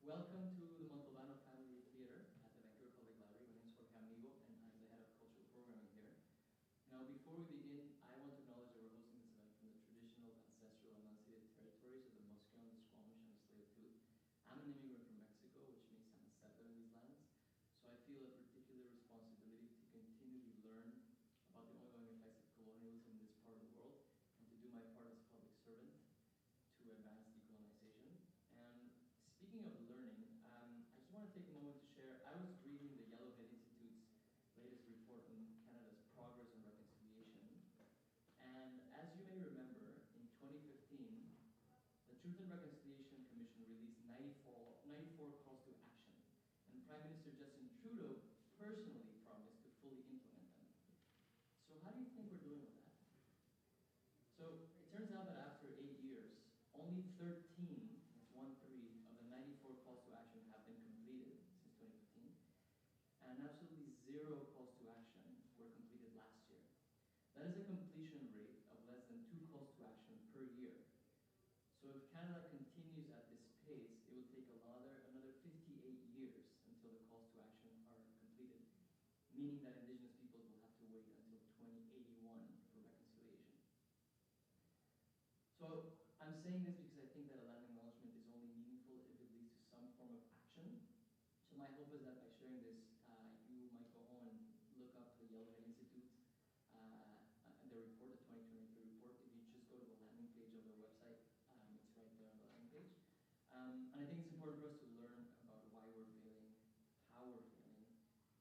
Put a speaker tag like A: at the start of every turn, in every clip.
A: Welcome to the Montalbano Family Theatre at the Vancouver Public Library. My name is Jorge Amigo, and I'm the head of cultural programming here. Now, before we begin, I want to acknowledge that we're hosting this event from the traditional, ancestral, and unceded territories of the Musqueam, the Squamish, and the Tsleil-Waututh. I'm an immigrant from Mexico, which means I'm a settler in these lands. So I feel a particular responsibility to continually learn about the ongoing effects of colonialism in this part of the world, and to do my part as a public servant to advance decolonization. And speaking of learning, I just want to take a moment to share. I was reading the Yellowhead Institute's latest report on Canada's progress on reconciliation. And as you may remember, in 2015, the Truth and Reconciliation Commission released 94 calls to action. And Prime Minister Justin Trudeau personally promised to fully implement them. So how do you think we're doing with that? So it turns out that after 8 years, only 13 of the 94 calls to action have been completed since 2015, and absolutely 0 calls to action were completed last year. That is a completion rate of less than 2 calls to action per year. So if Canada continues at this pace, it will take another 58 years until the calls to action are completed, meaning that Indigenous peoples will have to wait until 2081 for reconciliation. So I'm saying this because I think that a land acknowledgement is only meaningful if it leads to some form of action. So my hope is that by sharing this, you might go home and look up the Yellowhead Institute and their report, the 2023 report. If you just go to the landing page of their website, it's right there on the landing page. And I think it's important for us to learn about why we're failing, how we're failing,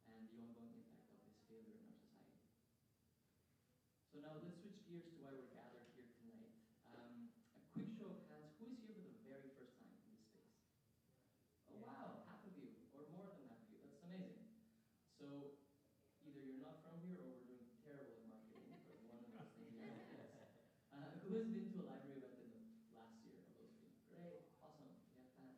A: and the ongoing impact of this failure in our society. So now let's switch gears to why we're gathered here tonight. A quick show of hands, who is here for the very first time in this space? Oh wow, half of you, or more than half of you, that's amazing. So either you're not from here or we're doing terrible at marketing, but one of those things. Who has been to a library event in the last year of those of you? Great, awesome, we have fans.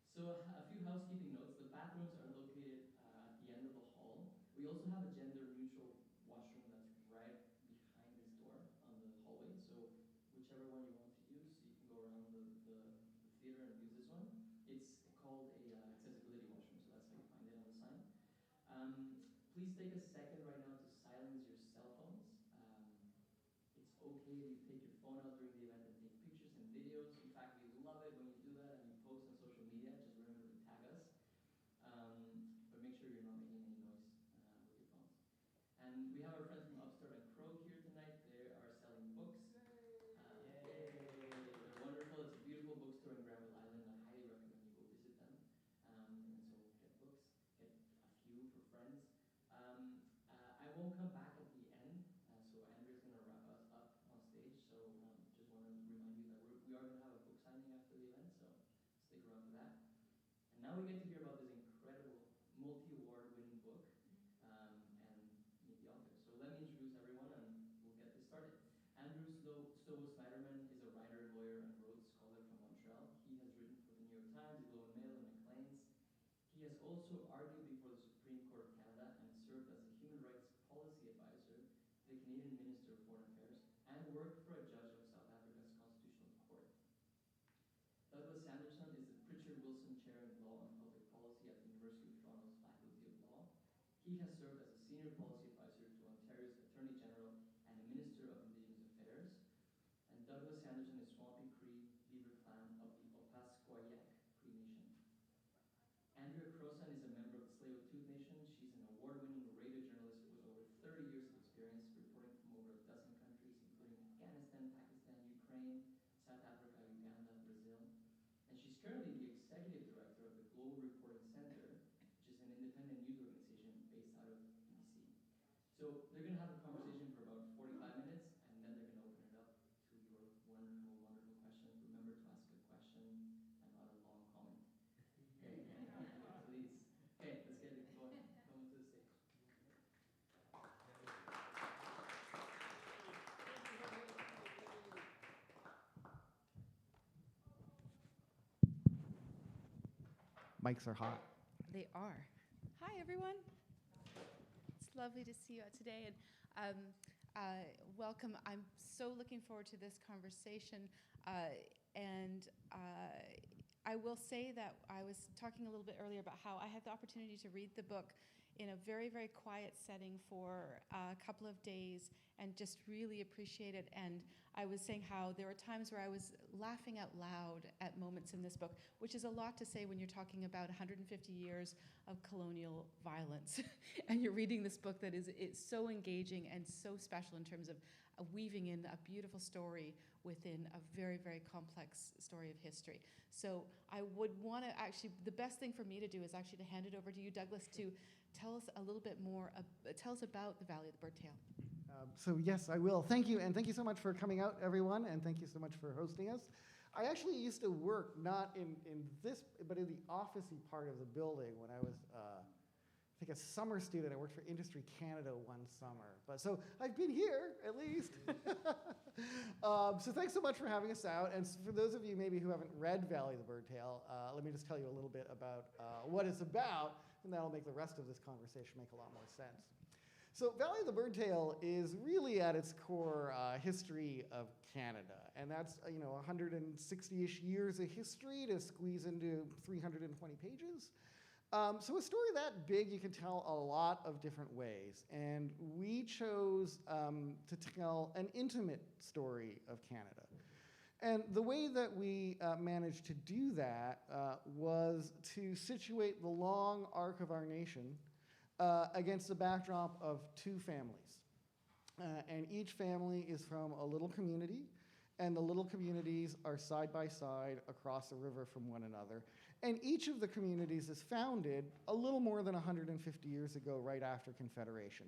A: So a few housekeeping notes. The bathrooms are located at the end of the hall. We also have a gender-neutral washroom that's right behind this door on the hallway. So whichever one you want to use, you can go around the theater and use this one. It's called a accessibility washroom, so that's how you find it on the sign. Please take a second right now to silence your cell phones. It's okay if you take your phone out during the event and take pictures and videos. In fact, we love it when you do that and you post on social media. Just remember to tag us. But make sure you're not making any noise with your phones. And we have our friends from Upstart and Crow here tonight. They are selling books. They're wonderful. It's a beautiful bookstore in Granville Island. I highly recommend you go visit them. And so get books, get a few for friends. I won't come back at the end, so Andrea's going to wrap us up on stage. So just want to remind you that we are going to have a book signing after the event, so stick around for that. And now we get to hear about this incredible multi-award winning book and meet the author. So let me introduce everyone and we'll get this started. Andrew STOBO SNIDERMAN is a writer, lawyer, and Rhodes Scholar from Montreal. He has written for the New York Times, the Globe and Mail, and Maclean's. He has also argued before the Supreme Court of Canada and served as a human rights policy advisor to the Canadian Minister of Foreign Affairs and worked for a judge of South Africa's Constitutional Court. Douglas Sanderson is the Pritchard Wilson Chair in Law and Public Policy at the University of Toronto's Faculty of Law. He has served as a senior policy advisor to Ontario's Attorney General and the Minister of Indigenous Affairs. And Douglas Sanderson is Swampy Cree Beaver Clan of the Opaskwayak Cree Nation. Andrea Crossan is a member of the Tsleil-Waututh Nation. She's an award-winning radio journalist with over 30 years of experience reporting from over a dozen countries, including Afghanistan, Pakistan, Ukraine, South Africa, Uganda, Brazil. And she's currently the executive director of the Global Reporting Center, which is an independent news organization based out of BC. So they're going to have a conversation for about 45 minutes, and then they're going to open it up to your wonderful, wonderful questions. Remember to ask a question and not a long comment. Okay, please. Okay, let's get it going. Come to the stage.
B: Mics are hot.
C: They are. Hi, everyone. It's lovely to see you today, and welcome. I'm so looking forward to this conversation, and I will say that I was talking a little bit earlier about how I had the opportunity to read the book in a very, very quiet setting for a couple of days and just really appreciate it. And I was saying how there were times where I was laughing out loud at moments in this book, which is a lot to say when you're talking about 150 years of colonial violence. And you're reading this book that is so engaging and so special in terms of weaving in a beautiful story within a very, very complex story of history. So I would want to actually, the best thing for me to do is actually to hand it over to you, Douglas, to tell us a little bit more, tell us about the Valley of the Birdtail.
B: So yes, I will. Thank you, and thank you so much for coming out, everyone, and thank you so much for hosting us. I actually used to work not in this, but in the office-y part of the building when I was, I think, a summer student. I worked for Industry Canada one summer. But so I've been here, at least. So thanks so much for having us out. And for those of you maybe who haven't read Valley of the Birdtail, let me just tell you a little bit about what it's about, and that'll make the rest of this conversation make a lot more sense. So Valley of the Birdtail is really at its core history of Canada, and that's 160-ish years of history to squeeze into 320 pages. So a story that big, you can tell a lot of different ways, and we chose to tell an intimate story of Canada. And the way that we managed to do that was to situate the long arc of our nation against the backdrop of two families. And each family is from a little community, and the little communities are side by side across the river from one another. And each of the communities is founded a little more than 150 years ago, right after Confederation.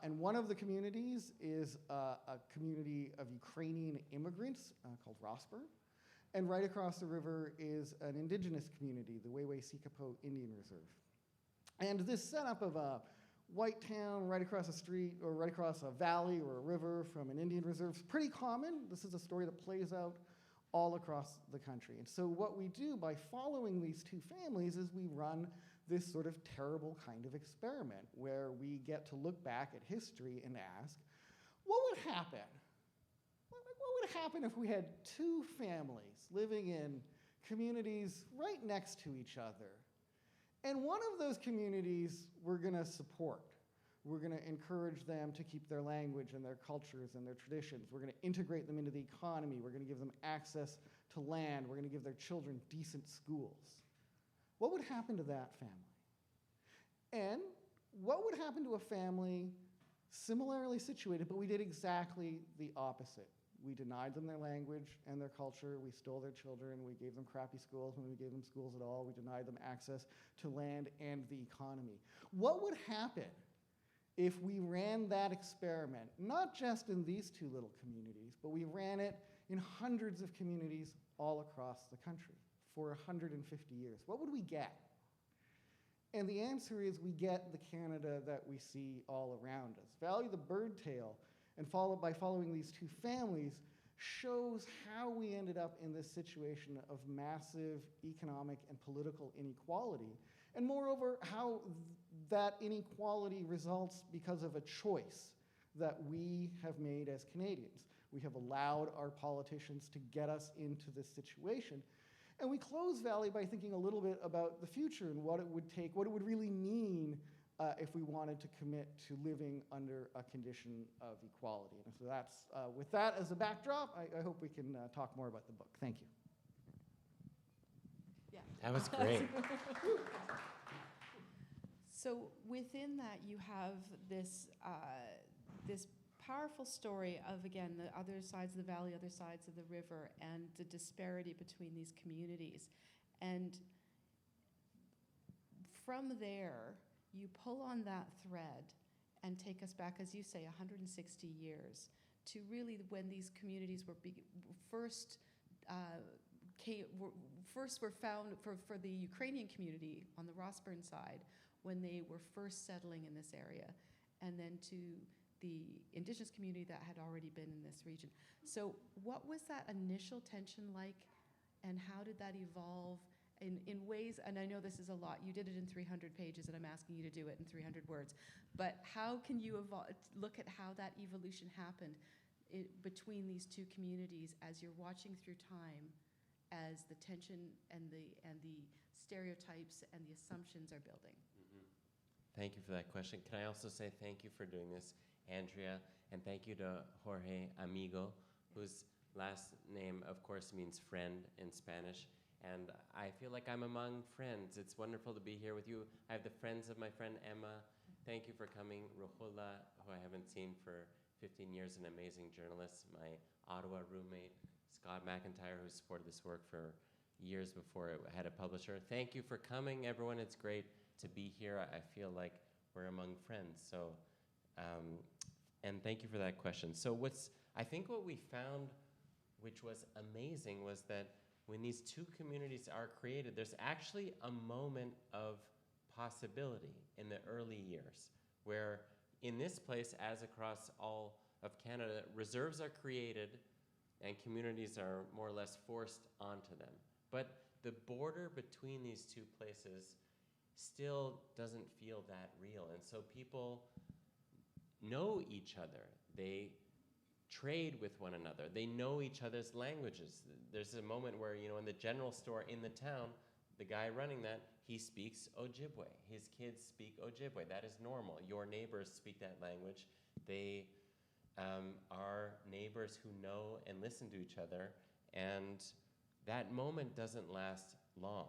B: And one of the communities is a community of Ukrainian immigrants called Rosper. And right across the river is an indigenous community, the Wew'suwet'en Indian Reserve. And this setup of a white town right across a street or right across a valley or a river from an Indian reserve is pretty common. This is a story that plays out all across the country. And so what we do by following these two families is we run this sort of terrible kind of experiment where we get to look back at history and ask, what would happen? What would happen if we had two families living in communities right next to each other? And one of those communities we're going to support. We're going to encourage them to keep their language and their cultures and their traditions. We're going to integrate them into the economy. We're going to give them access to land. We're going to give their children decent schools. What would happen to that family? And what would happen to a family similarly situated, but we did exactly the opposite? We denied them their language and their culture. We stole their children. We gave them crappy schools when we gave them schools at all. We denied them access to land and the economy. What would happen if we ran that experiment, not just in these two little communities, but we ran it in hundreds of communities all across the country for 150 years? What would we get? And the answer is we get the Canada that we see all around us. Valley of the Birdtail, and by following these two families, shows how we ended up in this situation of massive economic and political inequality, and moreover, how that inequality results because of a choice that we have made as Canadians. We have allowed our politicians to get us into this situation. And we close Valley by thinking a little bit about the future and what it would take, what it would really mean if we wanted to commit to living under a condition of equality. And so that's, with that as a backdrop, I hope we can talk more about the book. Thank you.
C: Yeah.
D: That was great.
C: So within that, you have this this powerful story of, again, the other sides of the valley, other sides of the river, and the disparity between these communities. And from there, you pull on that thread and take us back, as you say, 160 years to really when these communities were first were found for the Ukrainian community on the Rosburn side when they were first settling in this area, and then to the indigenous community that had already been in this region. So what was that initial tension like, and how did that evolve in ways, and I know this is a lot, you did it in 300 pages, and I'm asking you to do it in 300 words, but how can you look at how that evolution happened between these two communities as you're watching through time as the tension and the stereotypes and the assumptions are building.
D: Thank you for that question. Can I also say thank you for doing this, Andrea, and thank you to Jorge Amigo, whose last name, of course, means friend in Spanish. And I feel like I'm among friends. It's wonderful to be here with you. I have the friends of my friend Emma. Thank you for coming. Ruhula, who I haven't seen for 15 years, an amazing journalist. My Ottawa roommate, Scott McIntyre, who supported this work for years before it had a publisher. Thank you for coming, everyone. It's great to be here. I feel like we're among friends. So, and thank you for that question. So I think what we found, which was amazing, was that when these two communities are created, there's actually a moment of possibility in the early years, where in this place, as across all of Canada, reserves are created and communities are more or less forced onto them. But the border between these two places still doesn't feel that real. And so people know each other. They trade with one another. They know each other's languages. There's a moment where, in the general store in the town, the guy running that, he speaks Ojibwe. His kids speak Ojibwe. That is normal. Your neighbors speak that language. They are neighbors who know and listen to each other. And that moment doesn't last long,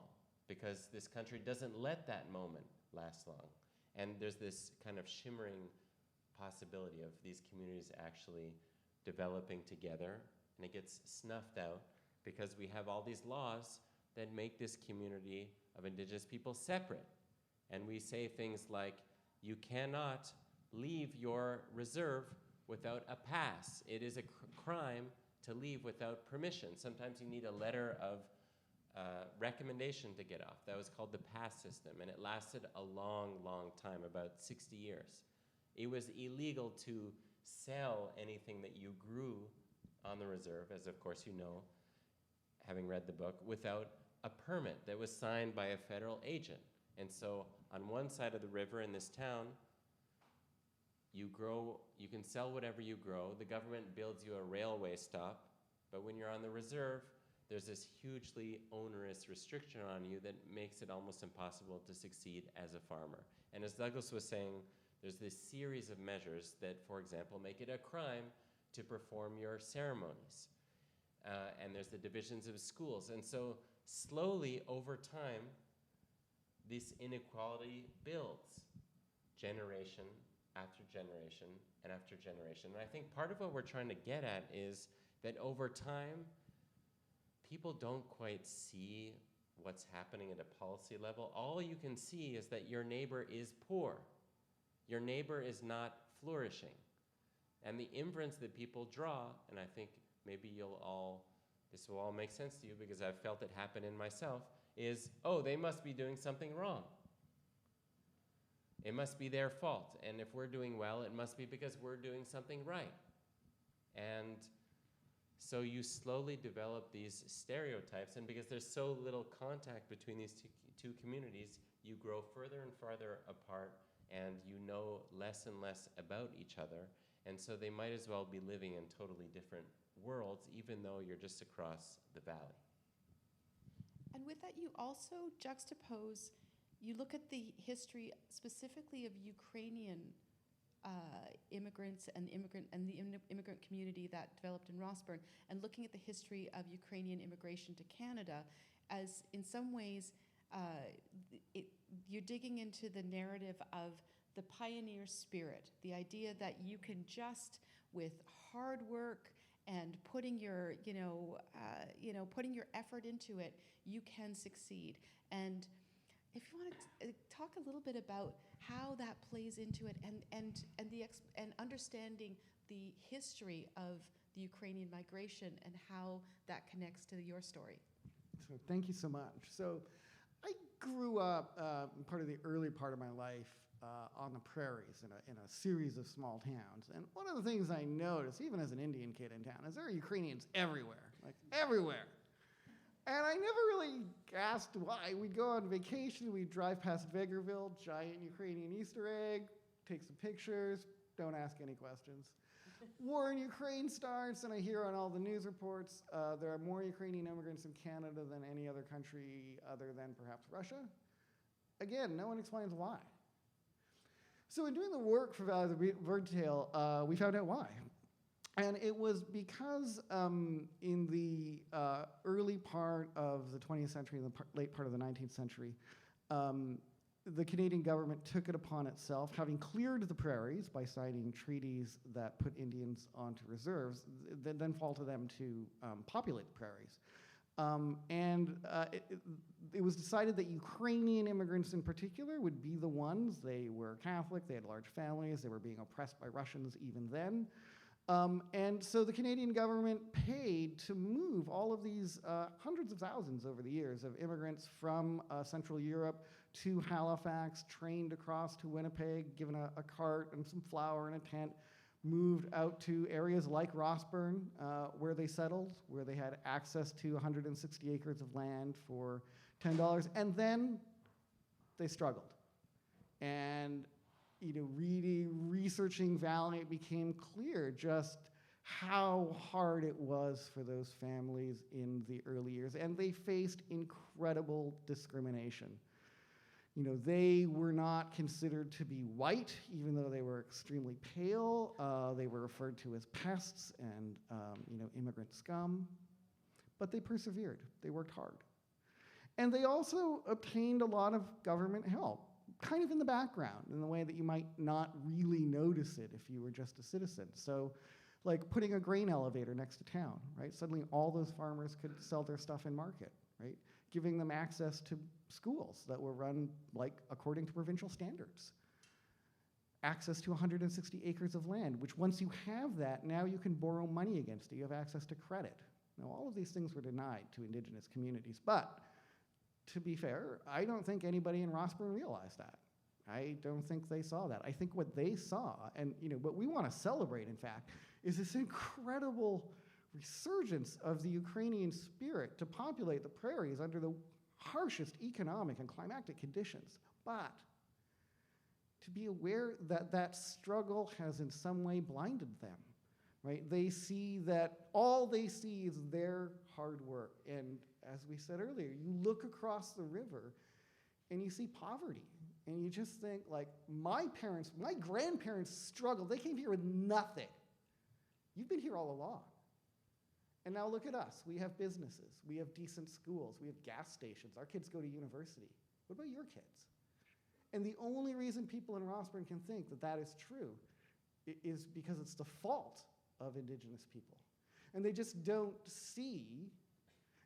D: because this country doesn't let that moment last long. And there's this kind of shimmering possibility of these communities actually developing together, and it gets snuffed out because we have all these laws that make this community of Indigenous people separate. And we say things like, you cannot leave your reserve without a pass. It is a crime to leave without permission. Sometimes you need a letter of recommendation to get off. That was called the pass system, and it lasted a long, long time, about 60 years. It was illegal to sell anything that you grew on the reserve, as of course you know, having read the book, without a permit that was signed by a federal agent. And so on one side of the river in this town, you can sell whatever you grow. The government builds you a railway stop, but when you're on the reserve, there's this hugely onerous restriction on you that makes it almost impossible to succeed as a farmer. And as Douglas was saying, there's this series of measures that, for example, make it a crime to perform your ceremonies. And there's the divisions of schools. And so slowly, over time, this inequality builds generation after generation and after generation. And I think part of what we're trying to get at is that over time, people don't quite see what's happening at a policy level. All you can see is that your neighbor is poor. Your neighbor is not flourishing. And the inference that people draw, and I think maybe this will all make sense to you because I've felt it happen in myself, is, oh, they must be doing something wrong. It must be their fault. And if we're doing well, it must be because we're doing something right. And so you slowly develop these stereotypes, and because there's so little contact between these two communities, you grow further and farther apart, and you know less and less about each other. And so they might as well be living in totally different worlds, even though you're just across the valley.
C: And with that, you also juxtapose, you look at the history specifically of Ukrainian immigrants and the immigrant community that developed in Rossburn, and looking at the history of Ukrainian immigration to Canada as, in some ways, you're digging into the narrative of the pioneer spirit, the idea that you can just, with hard work and putting your effort into it, you can succeed. And if you want to talk a little bit about how that plays into it, and understanding the history of the Ukrainian migration and how that connects to your story.
B: So thank you so much. So I grew up part of the early part of my life on the prairies in a series of small towns. And one of the things I noticed, even as an Indian kid in town, is there are Ukrainians everywhere, like everywhere. And I never really asked why. We'd go on vacation, we'd drive past Vegreville, giant Ukrainian Easter egg, take some pictures, don't ask any questions. war in Ukraine starts, and I hear on all the news reports there are more Ukrainian immigrants in Canada than any other country other than perhaps Russia. Again, no one explains why. So in doing the work for Valley of the Birdtail, we found out why. And it was because in the early part of the 20th century and the late part of the 19th century, the Canadian government took it upon itself, having cleared the prairies by signing treaties that put Indians onto reserves, then fall to them to populate the prairies. It was decided that Ukrainian immigrants in particular would be the ones. They were Catholic, they had large families, they were being oppressed by Russians even then. And so the Canadian government paid to move all of these hundreds of thousands over the years of immigrants from Central Europe to Halifax, trained across to Winnipeg, given a cart and some flour and a tent, moved out to areas like Rossburn, where they settled, where they had access to 160 acres of land for $10, and then they struggled. And researching Valley, it became clear just how hard it was for those families in the early years, and they faced incredible discrimination. They were not considered to be white, even though they were extremely pale. They were referred to as pests and immigrant scum, but they persevered. They worked hard. And they also obtained a lot of government help, kind of in the background, in the way that you might not really notice it if you were just a citizen. So, like putting a grain elevator next to town, right? Suddenly all those farmers could sell their stuff in market, right? Giving them access to schools that were run according to provincial standards. Access to 160 acres of land, which once you have that, now you can borrow money against it. You have access to credit. Now, all of these things were denied to Indigenous communities, but to be fair, I don't think anybody in Rossburn realized that. I don't think they saw that. I think what they saw, and what we want to celebrate, in fact, is this incredible resurgence of the Ukrainian spirit to populate the prairies under the harshest economic and climatic conditions, but to be aware that that struggle has in some way blinded them, right? They see that all they see is their hard work, and as we said earlier, you look across the river and you see poverty, and you just think, my grandparents struggled. They came here with nothing. You've been here all along. And now look at us. We have businesses. We have decent schools. We have gas stations. Our kids go to university. What about your kids? And the only reason people in Rossburn can think that that is true is because it's the fault of Indigenous people. And they just don't see,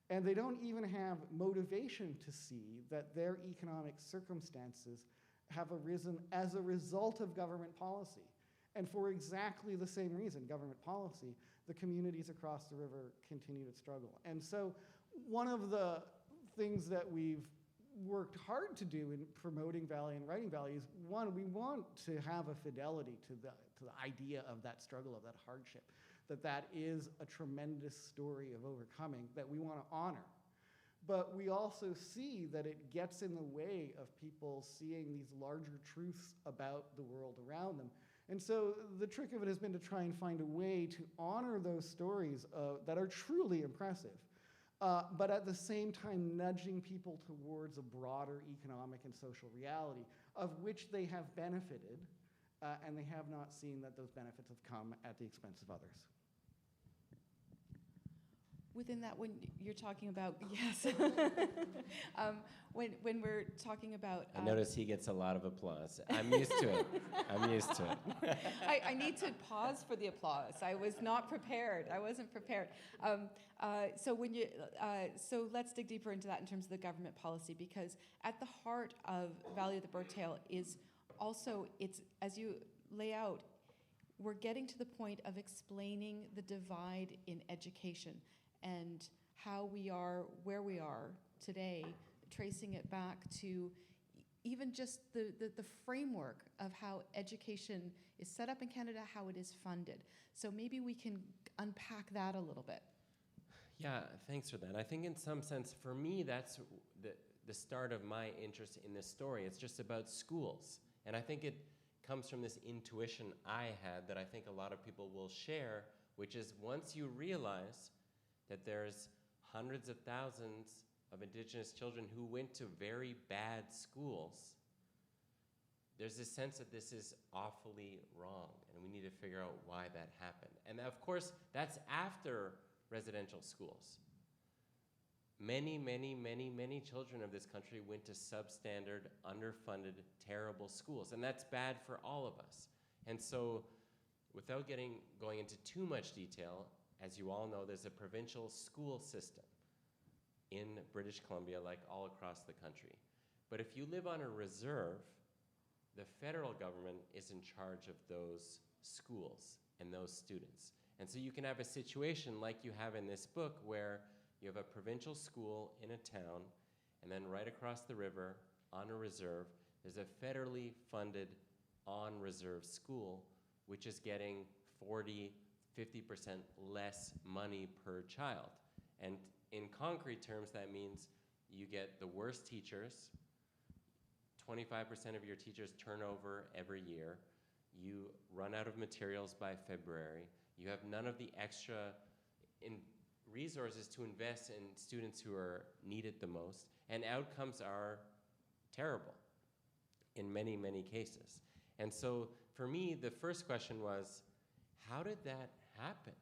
B: and they don't even have motivation to see, that their economic circumstances have arisen as a result of government policy. And for exactly the same reason, government policy, the communities across the river continue to struggle. And so one of the things that we've worked hard to do in promoting Valley and writing Valley is, one, we want to have a fidelity to the idea of that struggle, of that hardship, that is a tremendous story of overcoming that we want to honor. But we also see that it gets in the way of people seeing these larger truths about the world around them. And so the trick of it has been to try and find a way to honor those stories that are truly impressive, but at the same time nudging people towards a broader economic and social reality of which they have benefited, and they have not seen that those benefits have come at the expense of others.
C: Within that, when you're talking about, yes, when we're talking about...
D: I notice he gets a lot of applause. I'm used to it. I'm used to it.
C: I need to pause for the applause. I was not prepared. I wasn't prepared. So let's dig deeper into that in terms of the government policy, because at the heart of Valley of the Birdtail is also, it's, as you lay out, we're getting to the point of explaining the divide in education and how we are where we are today, tracing it back to even just the framework of how education is set up in Canada, how it is funded. So maybe we can unpack that a little bit.
D: Yeah, thanks for that. I think in some sense, for me, that's the start of my interest in this story. It's just about schools. And I think it comes from this intuition I had that I think a lot of people will share, which is once you realize that there's hundreds of thousands of Indigenous children who went to very bad schools, there's this sense that this is awfully wrong, and we need to figure out why that happened. And of course, that's after residential schools. Many, many, many, many children of this country went to substandard, underfunded, terrible schools, and that's bad for all of us. And so, without going into too much detail, as you all know, there's a provincial school system in British Columbia, like all across the country. But if you live on a reserve, the federal government is in charge of those schools and those students. And so you can have a situation like you have in this book where you have a provincial school in a town, and then right across the river on a reserve, there's a federally funded on-reserve school, which is getting 40, 50% less money per child. And in concrete terms, that means you get the worst teachers, 25% of your teachers turn over every year, you run out of materials by February, you have none of the extra resources to invest in students who are needed the most, and outcomes are terrible in many, many cases. And so for me, the first question was, how did that happen?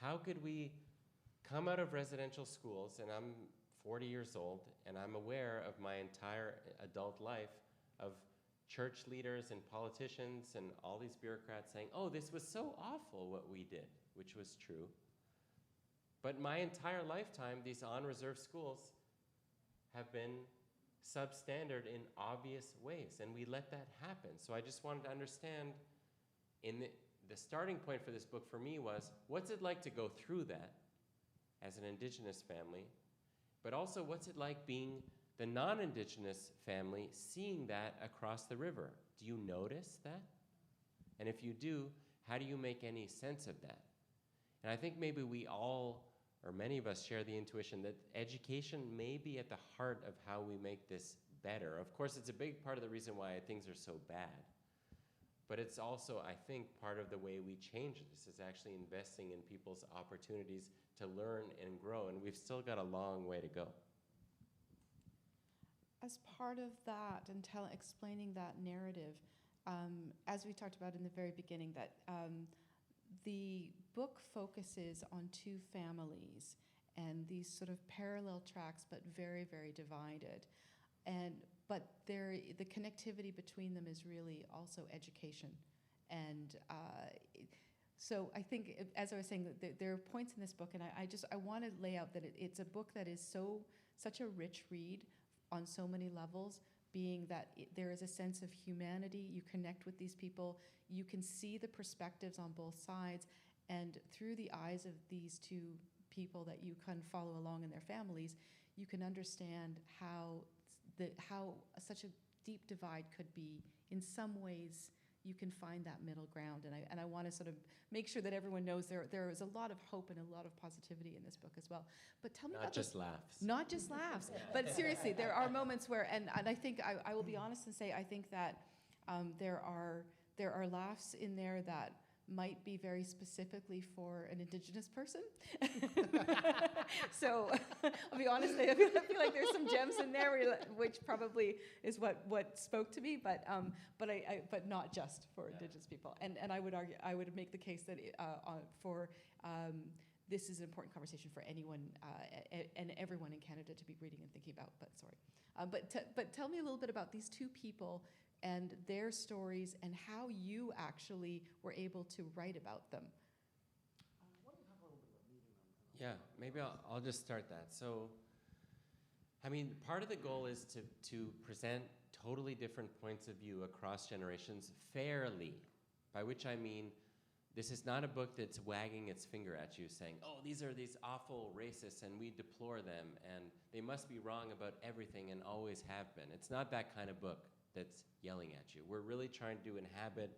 D: How could we come out of residential schools, and I'm 40 years old, and I'm aware of my entire adult life of church leaders and politicians and all these bureaucrats saying, oh, this was so awful what we did, which was true. But my entire lifetime, these on-reserve schools have been substandard in obvious ways, and we let that happen. So I just wanted to understand, in the starting point for this book for me was, what's it like to go through that as an Indigenous family, but also what's it like being the non-Indigenous family, seeing that across the river? Do you notice that? And if you do, how do you make any sense of that? And I think maybe we all, or many of us, share the intuition that education may be at the heart of how we make this better. Of course, it's a big part of the reason why things are so bad. But it's also, I think, part of the way we change this is actually investing in people's opportunities to learn and grow, and we've still got a long way to go.
C: As part of that and explaining that narrative, as we talked about in the very beginning, that the book focuses on two families and these sort of parallel tracks, but very, very divided. But the connectivity between them is really also education. And so I think, as I was saying, there are points in this book, and I want to lay out that it's a book that is such a rich read on so many levels, being that there is a sense of humanity. You connect with these people. You can see the perspectives on both sides, and through the eyes of these two people that you can follow along in their families, you can understand how such a deep divide could be. In some ways, you can find that middle ground, and I want to sort of make sure that everyone knows there is a lot of hope and a lot of positivity in this book as well. But tell me about
D: just laughs.
C: Not just laughs, but seriously, there are moments where, and I think I will be honest and say I think that there are laughs in there that might be very specifically for an Indigenous person. So I'll be honest, I feel like there's some gems in there which probably is what spoke to me, but not just for Indigenous people. And I would argue, I would make the case that this is an important conversation for anyone and everyone in Canada to be reading and thinking about. But sorry, but tell me a little bit about these two people and their stories, and how you actually were able to write about them.
D: Yeah, maybe I'll just start that. So, I mean, part of the goal is to present totally different points of view across generations fairly, by which I mean, this is not a book that's wagging its finger at you saying, oh, these are these awful racists and we deplore them and they must be wrong about everything and always have been. It's not that kind of book that's yelling at you. We're really trying to inhabit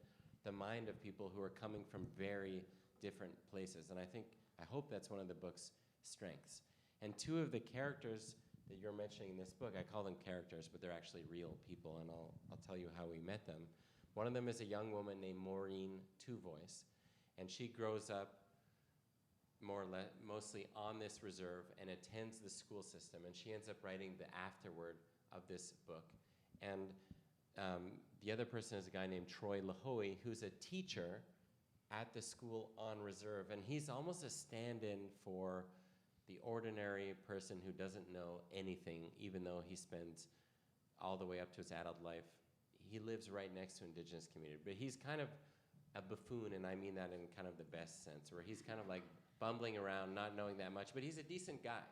D: the mind of people who are coming from very different places. And I hope that's one of the book's strengths. And two of the characters that you're mentioning in this book, I call them characters, but they're actually real people, and I'll tell you how we met them. One of them is a young woman named Maureen Two-Voice, and she grows up more or less mostly on this reserve and attends the school system, and she ends up writing the afterword of this book. And the other person is a guy named Troy Lahoe, who's a teacher at the school on reserve, and he's almost a stand-in for the ordinary person who doesn't know anything, even though he spends all the way up to his adult life. He lives right next to Indigenous community, but he's kind of a buffoon, and I mean that in kind of the best sense, where he's kind of like bumbling around, not knowing that much, but he's a decent guy.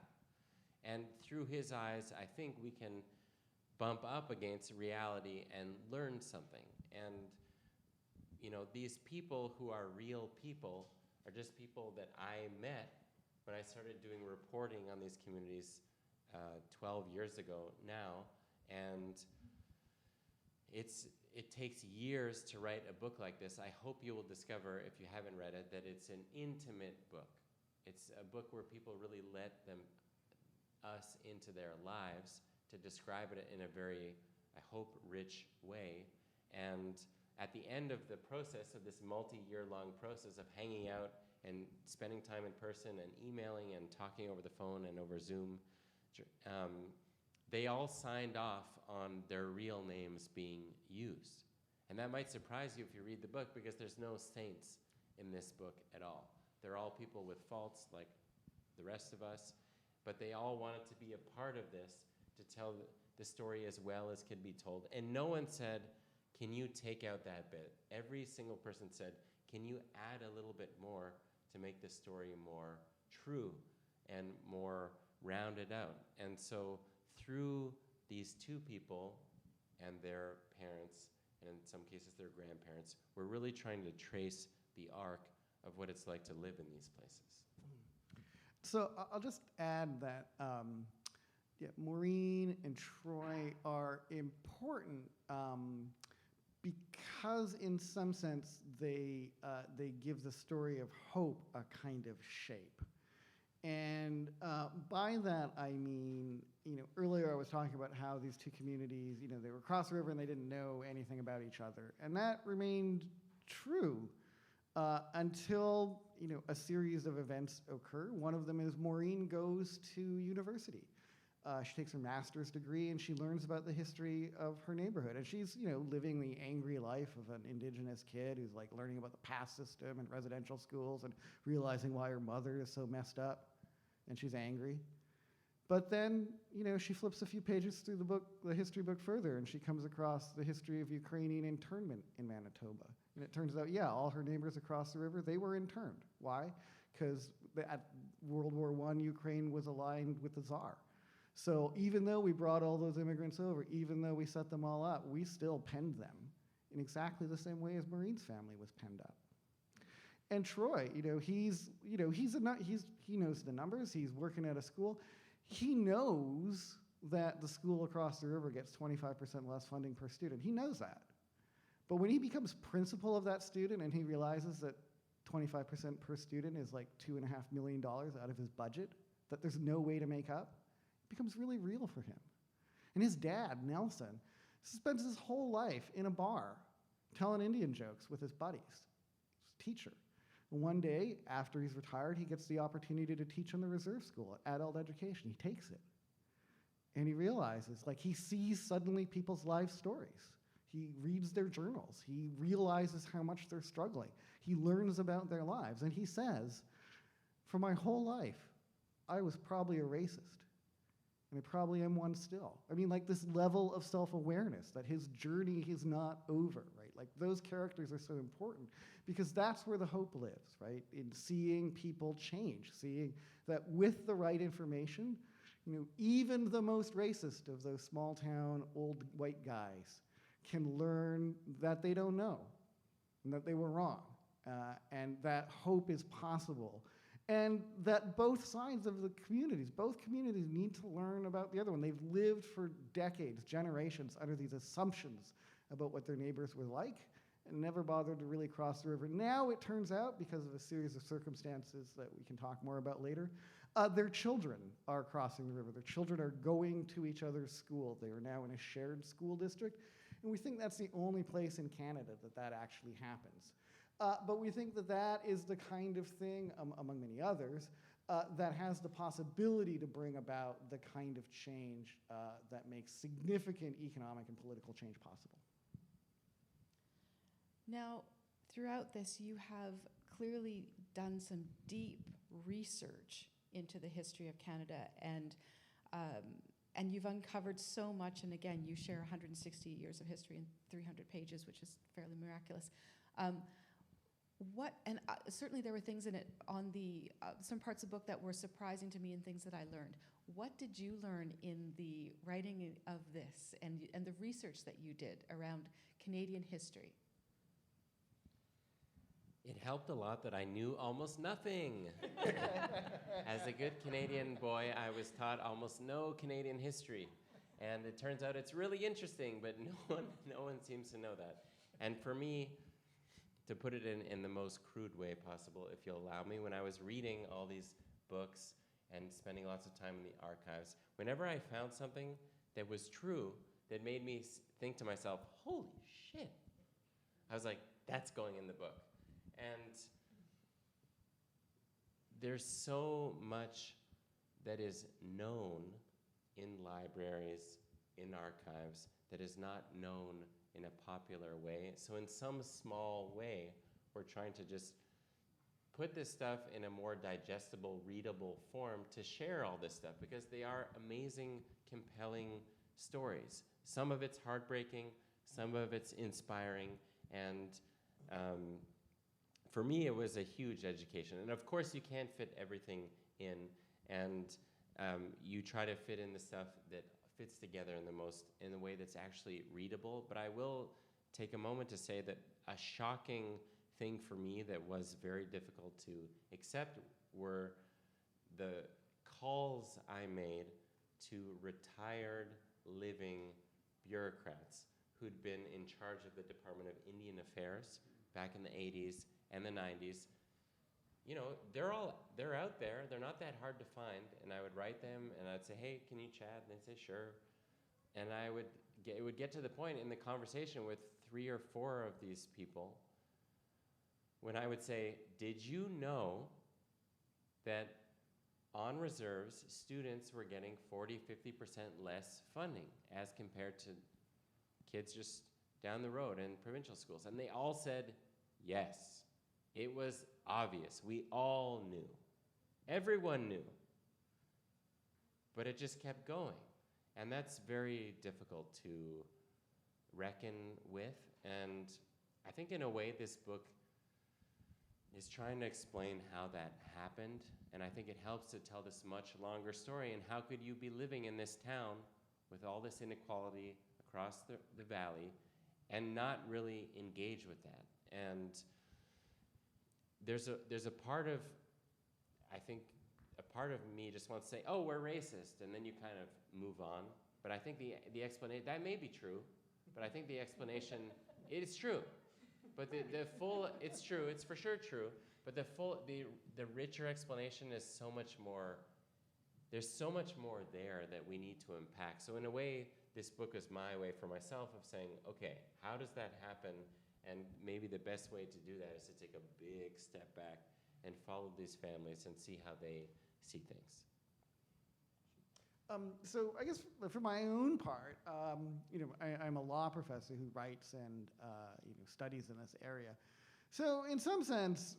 D: And through his eyes, I think we can bump up against reality and learn something. And you know, these people who are real people are just people that I met when I started doing reporting on these communities 12 years ago now. And it takes years to write a book like this. I hope you will discover, if you haven't read it, that it's an intimate book. It's a book where people really let us into their lives to describe it in a very, I hope, rich way. And at the end of the process, of this multi-year-long process of hanging out and spending time in person and emailing and talking over the phone and over Zoom, they all signed off on their real names being used. And that might surprise you if you read the book, because there's no saints in this book at all. They're all people with faults like the rest of us, but they all wanted to be a part of this, to tell the story as well as could be told. And no one said, can you take out that bit? Every single person said, can you add a little bit more to make the story more true and more rounded out? And so through these two people and their parents, and in some cases their grandparents, we're really trying to trace the arc of what it's like to live in these places.
B: So I'll just add that Maureen and Troy are important because in some sense they give the story of hope a kind of shape. And by that I mean, earlier I was talking about how these two communities, they were across the river and they didn't know anything about each other. And that remained true until, a series of events occur. One of them is Maureen goes to university. She takes her master's degree and she learns about the history of her neighborhood. And she's, living the angry life of an Indigenous kid who's like learning about the pass system and residential schools and realizing why her mother is so messed up, and she's angry. But then, she flips a few pages through the history book further, and she comes across the history of Ukrainian internment in Manitoba. And it turns out, all her neighbors across the river, they were interned. Why? Because at World War I, Ukraine was aligned with the Tsar. So even though we brought all those immigrants over, even though we set them all up, we still penned them in exactly the same way as Maureen's family was penned up. And Troy, he knows the numbers. He's working at a school. He knows that the school across the river gets 25% less funding per student. He knows that. But when he becomes principal of that student and he realizes that 25% per student is like $2.5 million out of his budget, that there's no way to make up, it becomes really real for him. And his dad, Nelson, spends his whole life in a bar telling Indian jokes with his buddies. He's a teacher. And one day, after he's retired, he gets the opportunity to teach in the reserve school, adult education. He takes it. And he realizes, he sees suddenly people's life stories. He reads their journals. He realizes how much they're struggling. He learns about their lives. And he says, for my whole life, I was probably a racist. And I probably am one still. I mean, this level of self-awareness that his journey is not over, right? Those characters are so important because that's where the hope lives, right? In seeing people change, seeing that with the right information, even the most racist of those small town old white guys can learn that they don't know and that they were wrong, and that hope is possible. And that both sides of the communities, both communities need to learn about the other one. They've lived for decades, generations, under these assumptions about what their neighbors were like, and never bothered to really cross the river. Now it turns out, because of a series of circumstances that we can talk more about later, their children are crossing the river. Their children are going to each other's school. They are now in a shared school district. And we think that's the only place in Canada that that actually happens. But we think that that is the kind of thing, among many others, that has the possibility to bring about the kind of change that makes significant economic and political change possible.
C: Now, throughout this, you have clearly done some deep research into the history of Canada, and you've uncovered so much. And again, you share 160 years of history in 300 pages, which is fairly miraculous. Certainly there were things in it on the some parts of the book that were surprising to me and things that I learned. What did you learn in the writing of this and the research that you did around Canadian history?
D: It helped a lot that I knew almost nothing. As a good Canadian boy, I was taught almost no Canadian history. And it turns out it's really interesting, but no one seems to know that. And for me, to put it in the most crude way possible, if you'll allow me, when I was reading all these books and spending lots of time in the archives, whenever I found something that was true, that made me think to myself, holy shit, I was like, that's going in the book. And there's so much that is known in libraries, in archives, that is not known in a popular way. So in some small way, we're trying to just put this stuff in a more digestible, readable form to share all this stuff, because they are amazing, compelling stories. Some of it's heartbreaking, some of it's inspiring, and for me, it was a huge education. And of course, you can't fit everything in, and you try to fit in the stuff that fits together in the way that's actually readable. But I will take a moment to say that a shocking thing for me that was very difficult to accept were the calls I made to retired living bureaucrats who'd been in charge of the Department of Indian Affairs back in the 80s and the 90s. You know, they're out there. They're not that hard to find. And I would write them, and I'd say, hey, can you chat? And they'd say, sure. And it would get to the point in the conversation with 3 or 4 of these people when I would say, did you know that on reserves, students were getting 40, 50% less funding as compared to kids just down the road in provincial schools? And they all said, yes. It was obvious. We all knew. Everyone knew. But it just kept going. And that's very difficult to reckon with. And I think in a way this book is trying to explain how that happened. And I think it helps to tell this much longer story. And how could you be living in this town with all this inequality across the valley and not really engage with that? And there's a part of, I think, a part of me just wants to say, oh, we're racist, and then you kind of move on. But I think the explanation, that may be true, but I think the explanation, it is true. But the full, it's true, it's for sure true, but the richer explanation is so much more, there's so much more there that we need to unpack. So in a way, this book is my way for myself of saying, okay, how does that happen? And maybe the best way to do that is to take a big step back and follow these families and see how they see things.
B: So I guess for my own part, I'm a law professor who writes and studies in this area. So in some sense,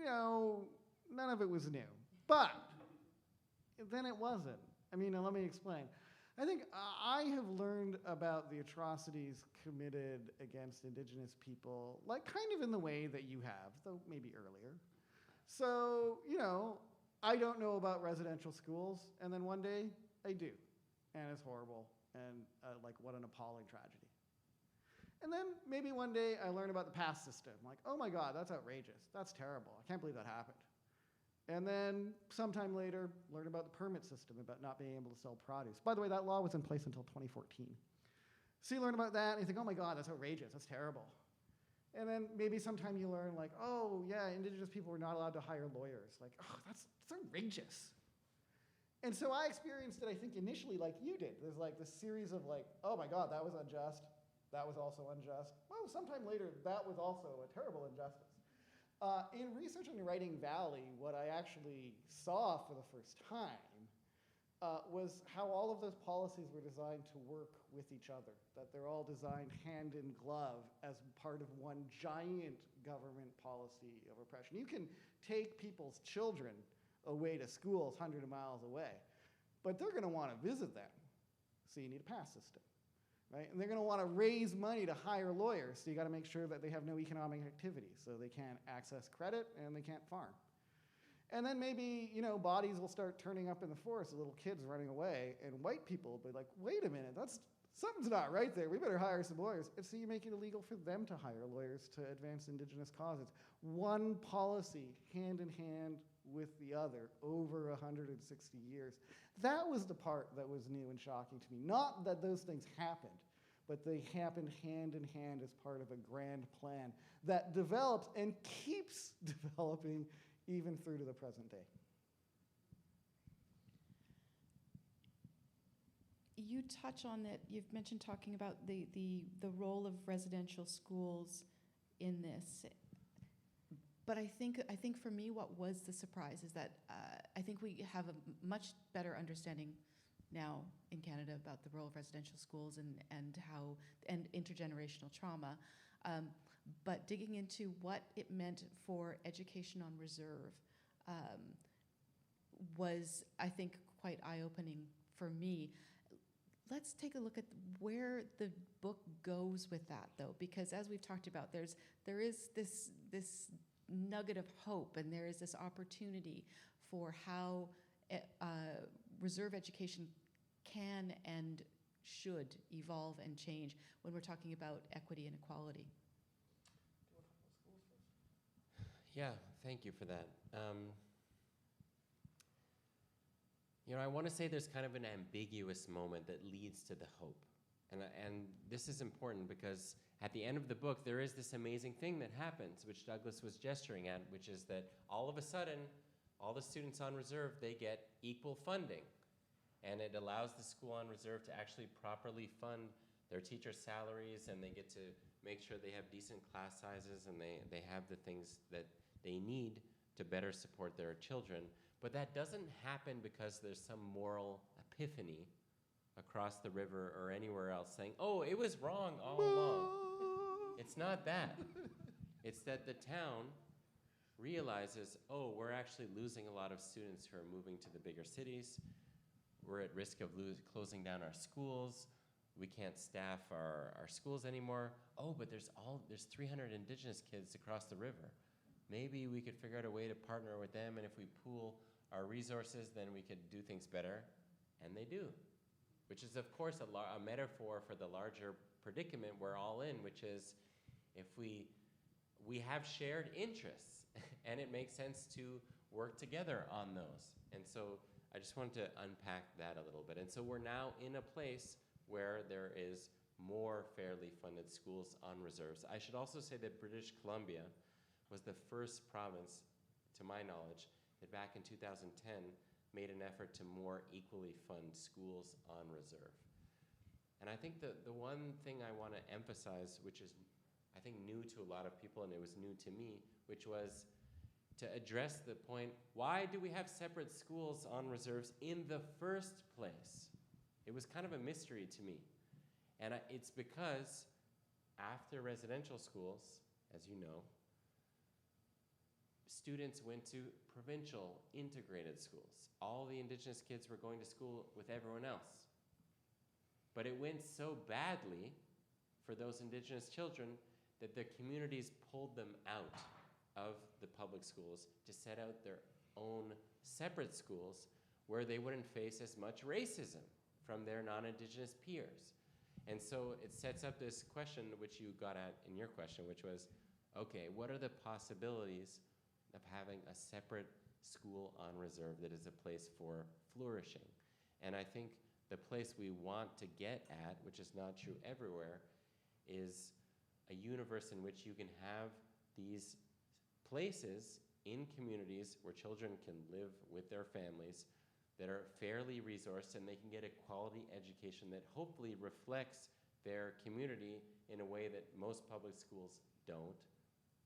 B: none of it was new. But then it wasn't. I mean, let me explain. I think I have learned about the atrocities committed against Indigenous people, like kind of in the way that you have, though maybe earlier. So, I don't know about residential schools, and then one day I do, and it's horrible, and like what an appalling tragedy. And then maybe one day I learn about the pass system, like, oh my God, that's outrageous, that's terrible, I can't believe that happened. And then sometime later, learn about the permit system, about not being able to sell produce. By the way, that law was in place until 2014. So you learn about that, and you think, oh my God, that's outrageous, that's terrible. And then maybe sometime you learn like, oh yeah, Indigenous people were not allowed to hire lawyers. Like, oh, that's outrageous. And so I experienced it, I think, initially like you did. There's like this series of like, oh my God, that was unjust. That was also unjust. Well, sometime later, that was also a terrible injustice. In researching and writing Valley, what I actually saw for the first time was how all of those policies were designed to work with each other, that they're all designed hand in glove as part of one giant government policy of oppression. You can take people's children away to schools hundreds of miles away, but they're gonna wanna visit them, so you need a pass system, right? And they're gonna wanna raise money to hire lawyers, so you gotta make sure that they have no economic activity, so they can't access credit and they can't farm. And then maybe, you know, bodies will start turning up in the forest, little kids running away, and white people will be like, wait a minute, something's not right there. We better hire some lawyers. And so you make it illegal for them to hire lawyers to advance Indigenous causes. One policy, hand in hand with the other, over 160 years. That was the part that was new and shocking to me. Not that those things happened, but they happened hand in hand as part of a grand plan that developed and keeps developing even through to the present day.
C: You touch on that, you've mentioned talking about the role of residential schools in this. But I think for me what was the surprise is that I think we have a much better understanding now in Canada about the role of residential schools and intergenerational trauma. But digging into what it meant for education on reserve was, I think, quite eye-opening for me. Let's take a look at where the book goes with that, though, because as we've talked about, there is this nugget of hope, and there is this opportunity for how reserve education can and should evolve and change when we're talking about equity and equality.
D: Yeah, thank you for that. You know, I want to say there's kind of an ambiguous moment that leads to the hope. And this is important because at the end of the book, there is this amazing thing that happens, which Douglas was gesturing at, which is that all of a sudden, all the students on reserve, they get equal funding. And it allows the school on reserve to actually properly fund their teachers' salaries, and they get to make sure they have decent class sizes, and they have the things that they need to better support their children. But that doesn't happen because there's some moral epiphany across the river or anywhere else saying, oh, it was wrong all along. It's not that. It's that the town realizes, oh, we're actually losing a lot of students who are moving to the bigger cities. We're at risk of closing down our schools. We can't staff our schools anymore. Oh, but there's 300 Indigenous kids across the river. Maybe we could figure out a way to partner with them, and if we pool our resources, then we could do things better. And they do, which is, of course, a metaphor for the larger predicament we're all in, which is if we have shared interests, and it makes sense to work together on those. And so I just wanted to unpack that a little bit. And so we're now in a place where there is more fairly funded schools on reserves. I should also say that British Columbia was the first province, to my knowledge, that back in 2010 made an effort to more equally fund schools on reserve. And I think the one thing I want to emphasize, which is I think new to a lot of people, and it was new to me, which was to address the point, why do we have separate schools on reserves in the first place? It was kind of a mystery to me. And it's because after residential schools, as you know, students went to provincial integrated schools. All the Indigenous kids were going to school with everyone else. But it went so badly for those Indigenous children that their communities pulled them out of the public schools to set out their own separate schools where they wouldn't face as much racism from their non-Indigenous peers. And so it sets up this question, which you got at in your question, which was, okay, what are the possibilities of having a separate school on reserve that is a place for flourishing? And I think the place we want to get at, which is not true everywhere, is a universe in which you can have these places in communities where children can live with their families that are fairly resourced, and they can get a quality education that hopefully reflects their community in a way that most public schools don't,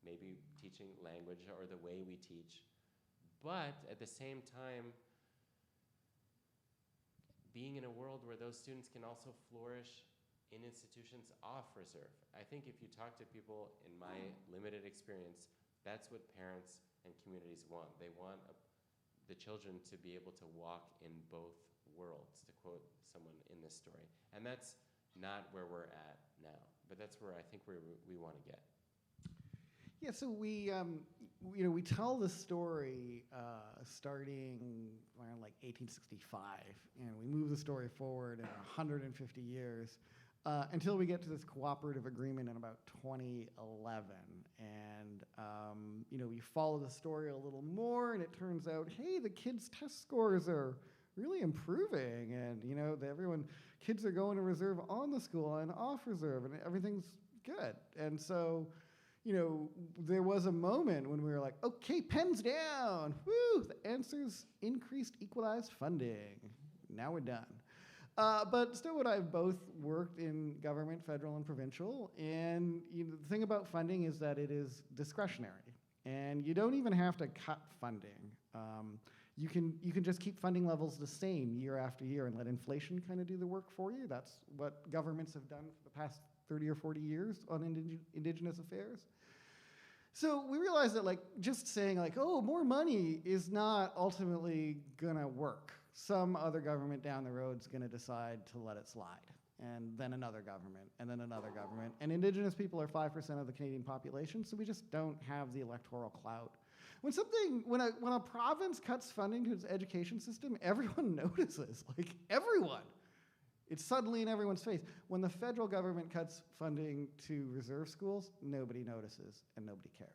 D: maybe teaching language or the way we teach. But at the same time, being in a world where those students can also flourish in institutions off reserve. I think if you talk to people, in my limited experience, that's what parents and communities want. They want the children to be able to walk in both worlds, to quote someone in this story. And that's not where we're at now, but that's where I think we want to get.
B: Yeah, so we tell the story starting around like 1865, and we move the story forward in 150 years until we get to this cooperative agreement in about 2011. And we follow the story a little more, and it turns out, hey, the kids' test scores are really improving, and kids are going to reserve on the school and off reserve, and everything's good. And so there was a moment when we were like, okay, pens down. Woo, the answer's increased equalized funding. Now we're done. But Sto and I have both worked in government, federal and provincial, and the thing about funding is that it is discretionary, and you don't even have to cut funding. You can just keep funding levels the same year after year and let inflation kind of do the work for you. That's what governments have done for the past 30 or 40 years on Indigenous affairs. So we realized that just saying oh, more money is not ultimately gonna work. Some other government down the road is gonna decide to let it slide. And then another government, and then another government. And Indigenous people are 5% of the Canadian population, so we just don't have the electoral clout. When a province cuts funding to its education system, everyone notices, everyone. It's suddenly in everyone's face. When the federal government cuts funding to reserve schools, nobody notices and nobody cares.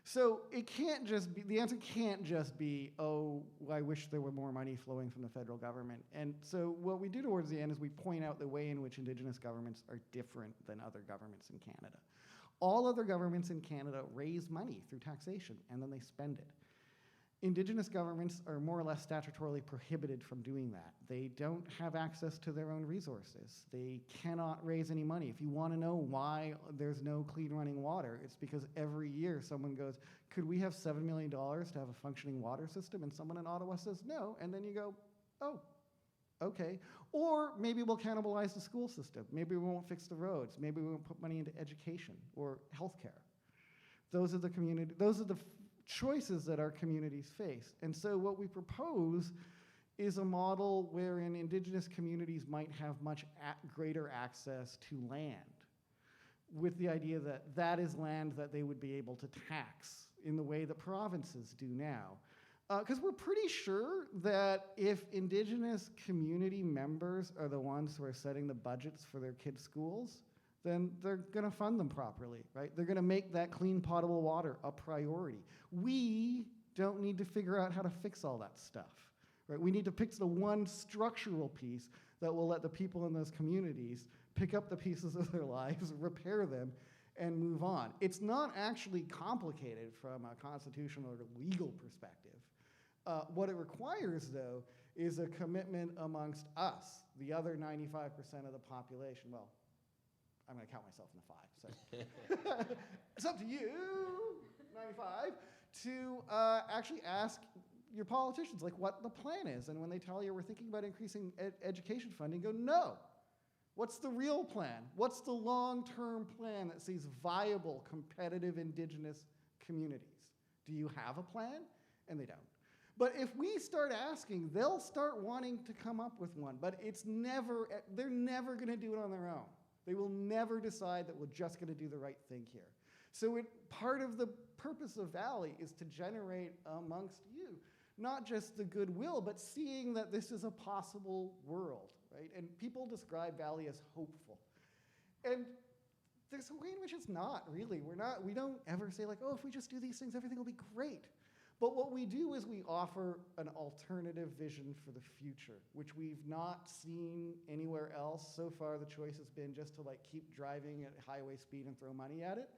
B: So the answer can't just be, oh, I wish there were more money flowing from the federal government. And so what we do towards the end is we point out the way in which Indigenous governments are different than other governments in Canada. All other governments in Canada raise money through taxation and then they spend it. Indigenous governments are more or less statutorily prohibited from doing that. They don't have access to their own resources. They cannot raise any money. If you want to know why there's no clean running water, it's because every year someone goes, could we have $7 million to have a functioning water system? And someone in Ottawa says no, and then you go, oh, okay. Or maybe we'll cannibalize the school system. Maybe we won't fix the roads. Maybe we won't put money into education or healthcare. Those are the choices that our communities face. And so what we propose is a model wherein Indigenous communities might have much greater access to land, with the idea that that is land that they would be able to tax in the way that provinces do now. Because we're pretty sure that if Indigenous community members are the ones who are setting the budgets for their kids' schools, then they're gonna fund them properly, right? They're gonna make that clean potable water a priority. We don't need to figure out how to fix all that stuff, right? We need to fix the one structural piece that will let the people in those communities pick up the pieces of their lives, repair them, and move on. It's not actually complicated from a constitutional or legal perspective. What it requires, though, is a commitment amongst us, the other 95% of the population. Well, I'm going to count myself in the 5. So it's up to you, 95, to actually ask your politicians what the plan is. And when they tell you we're thinking about increasing education funding, go, no. What's the real plan? What's the long-term plan that sees viable, competitive Indigenous communities? Do you have a plan? And they don't. But if we start asking, they'll start wanting to come up with one. But they're never going to do it on their own. They will never decide that we're just going to do the right thing here. So part of the purpose of Valley is to generate amongst you not just the goodwill, but seeing that this is a possible world, right? And people describe Valley as hopeful. And there's a way in which it's not, really. We don't ever say oh, if we just do these things, everything will be great. But what we do is we offer an alternative vision for the future, which we've not seen anywhere else. So far, the choice has been just to like keep driving at highway speed and throw money at it.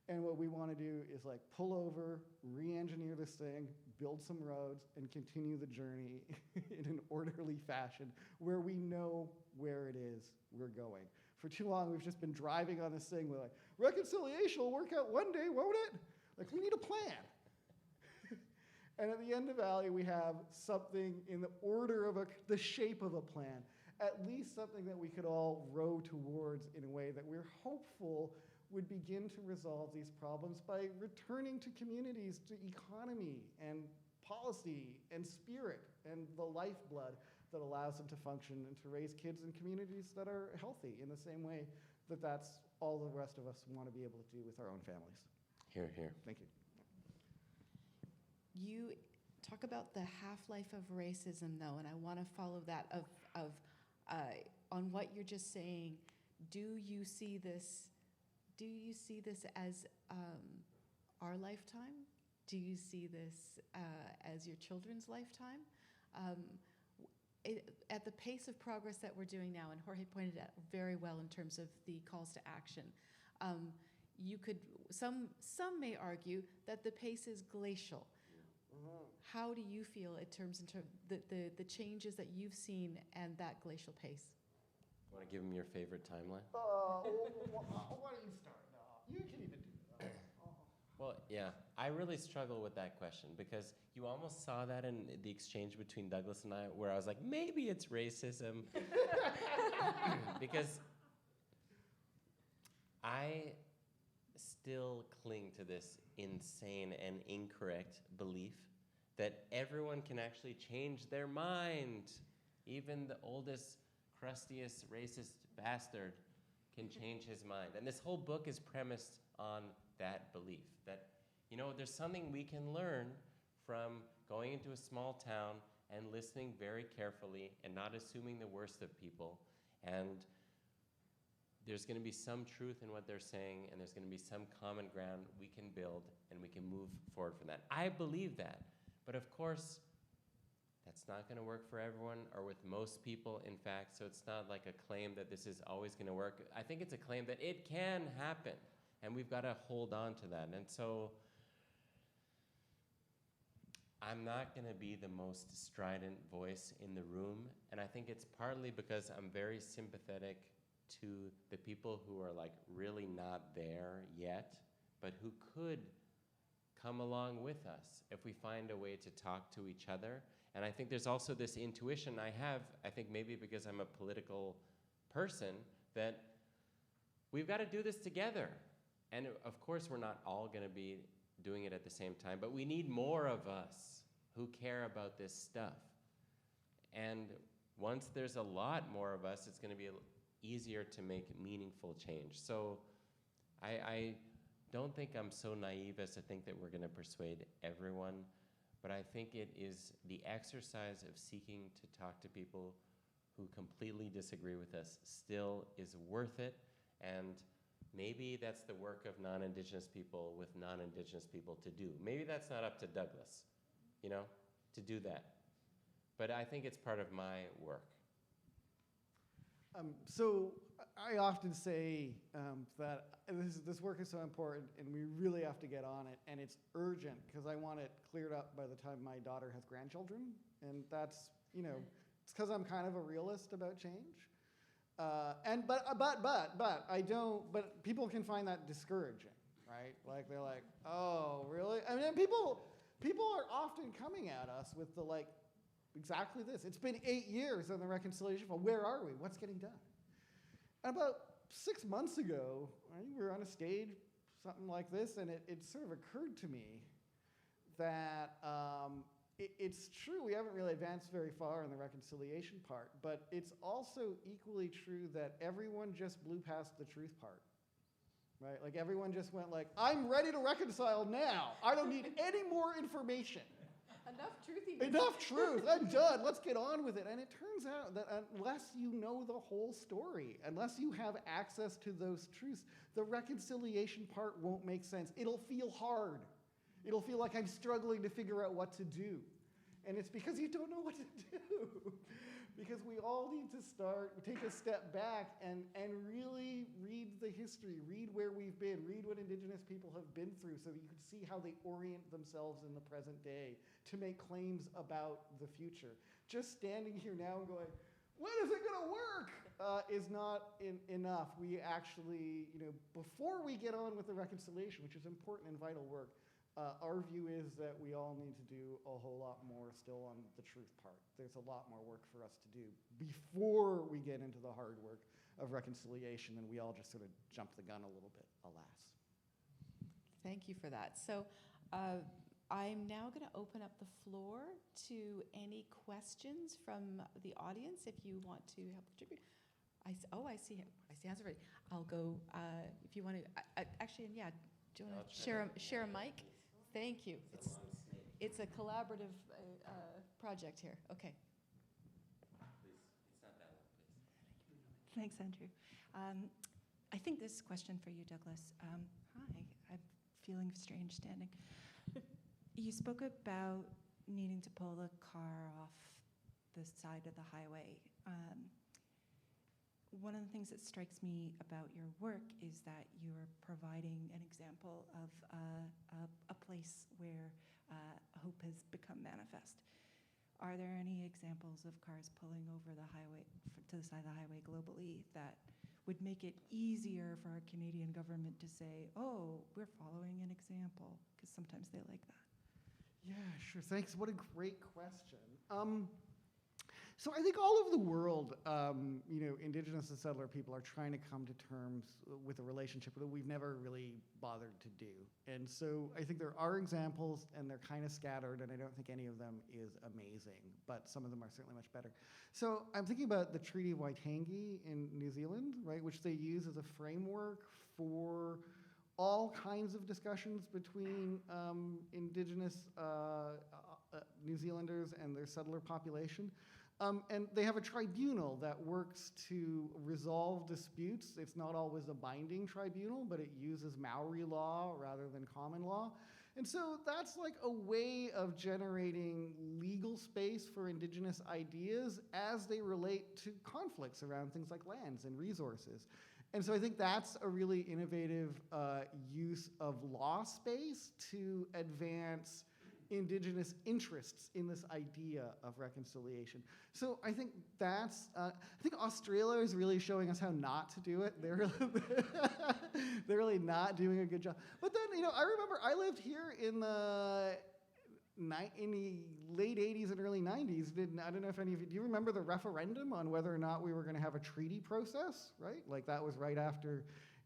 B: And what we want to do is like pull over, re-engineer this thing, build some roads, and continue the journey in an orderly fashion where we know where it is we're going. For too long, we've just been driving on this thing. We're like, reconciliation will work out one day, won't it? Like, we need a plan. And at the end of the valley, we have something in the order of the shape of a plan, at least something that we could all row towards in a way that we're hopeful would begin to resolve these problems by returning to communities, to economy and policy and spirit and the lifeblood that allows them to function and to raise kids in communities that are healthy in the same way that that's all the rest of us want to be able to do with our own families.
D: Here, here.
B: Thank you.
C: You talk about the half-life of racism, though, and I want to follow that on what you're just saying. Do you see this as our lifetime? Do you see this as your children's lifetime? At the pace of progress that we're doing now, and Jorge pointed out very well in terms of the calls to action, some may argue that the pace is glacial. How do you feel in terms of the changes that you've seen and that glacial pace?
D: Want to give them your favorite timeline?
B: Why don't you start? No, you can even do that.
D: Well, yeah, I really struggle with that question because you almost saw that in the exchange between Douglas and I where I was like, maybe it's racism. Because I still cling to this insane and incorrect belief that everyone can actually change their mind. Even the oldest, crustiest, racist bastard can change his mind. And this whole book is premised on that belief, that, you know, there's something we can learn from going into a small town and listening very carefully and not assuming the worst of people. And there's going to be some truth in what they're saying, and there's going to be some common ground we can build, and we can move forward from that. I believe that. But of course, that's not going to work for everyone or with most people, in fact, so it's not like a claim that this is always going to work. I think it's a claim that it can happen, and we've got to hold on to that. And so I'm not going to be the most strident voice in the room, and I think it's partly because I'm very sympathetic to the people who are like really not there yet, but who could come along with us if we find a way to talk to each other. And I think there's also this intuition I have, I think maybe because I'm a political person, that we've got to do this together. And of course, we're not all going to be doing it at the same time, but we need more of us who care about this stuff. And once there's a lot more of us, it's going to be easier to make meaningful change. So I don't think I'm so naive as to think that we're going to persuade everyone, but I think it is the exercise of seeking to talk to people who completely disagree with us still is worth it, and maybe that's the work of non-Indigenous people with non-Indigenous people to do. Maybe that's not up to Douglas, you know, to do that. But I think it's part of my work.
B: So I often say that this work is so important and we really have to get on it, and it's urgent because I want it cleared up by the time my daughter has grandchildren. And that's, you know, it's because I'm kind of a realist about change. But people can find that discouraging, right? Like they're like, oh, really? I mean, people are often coming at us with the like, exactly this. It's been 8 years on the reconciliation file. Where are we? What's getting done? And about 6 months ago, we were on a stage, something like this, and it sort of occurred to me that it's true we haven't really advanced very far in the reconciliation part, but it's also equally true that everyone just blew past the truth part, right? Like everyone just went like, I'm ready to reconcile now. I don't need any more information. Enough truth. I'm done. Let's get on with it. And it turns out that unless you know the whole story, unless you have access to those truths, the reconciliation part won't make sense. It'll feel hard. It'll feel like I'm struggling to figure out what to do. And it's because you don't know what to do. Because we all need to take a step back and really read the history, read where we've been, read what Indigenous people have been through so that you can see how they orient themselves in the present day to make claims about the future. Just standing here now and going, when is it gonna work? Is not enough. We actually, before we get on with the reconciliation, which is important and vital work, our view is that we all need to do a whole lot more still on the truth part. There's a lot more work for us to do before we get into the hard work of reconciliation, and we all just sort of jump the gun a little bit, alas.
C: Thank you for that. So I'm now going to open up the floor to any questions from the audience if you want to help contribute. I see hands already. I'll go, if you want to, actually, yeah, do you want to share a mic? Thank you. It's a collaborative project here. Okay.
D: Please, it's not that long, please.
E: Thanks, Andrew. I think this question for you, Douglas. Hi, I'm feeling strange standing. You spoke about needing to pull the car off the side of the highway. One of the things that strikes me about your work is that you're providing an example of a place where hope has become manifest. Are there any examples of cars pulling over the highway, to the side of the highway globally, that would make it easier for our Canadian government to say, oh, we're following an example? Because sometimes they like that.
B: Yeah, sure. Thanks. What a great question. So I think all over the world, Indigenous and settler people are trying to come to terms with a relationship that we've never really bothered to do. And so I think there are examples, and they're kind of scattered, and I don't think any of them is amazing, but some of them are certainly much better. So I'm thinking about the Treaty of Waitangi in New Zealand, right, which they use as a framework for all kinds of discussions between Indigenous New Zealanders and their settler population. And they have a tribunal that works to resolve disputes. It's not always a binding tribunal, but it uses Maori law rather than common law. And so that's like a way of generating legal space for Indigenous ideas as they relate to conflicts around things like lands and resources. And so I think that's a really innovative use of law space to advance Indigenous interests in this idea of reconciliation. So I think that's, I think Australia is really showing us how not to do it. They're really not doing a good job. But then, I remember I lived here in the late 80s and early 90s. I don't know if any of you, do you remember the referendum on whether or not we were going to have a treaty process, right? Like that was right after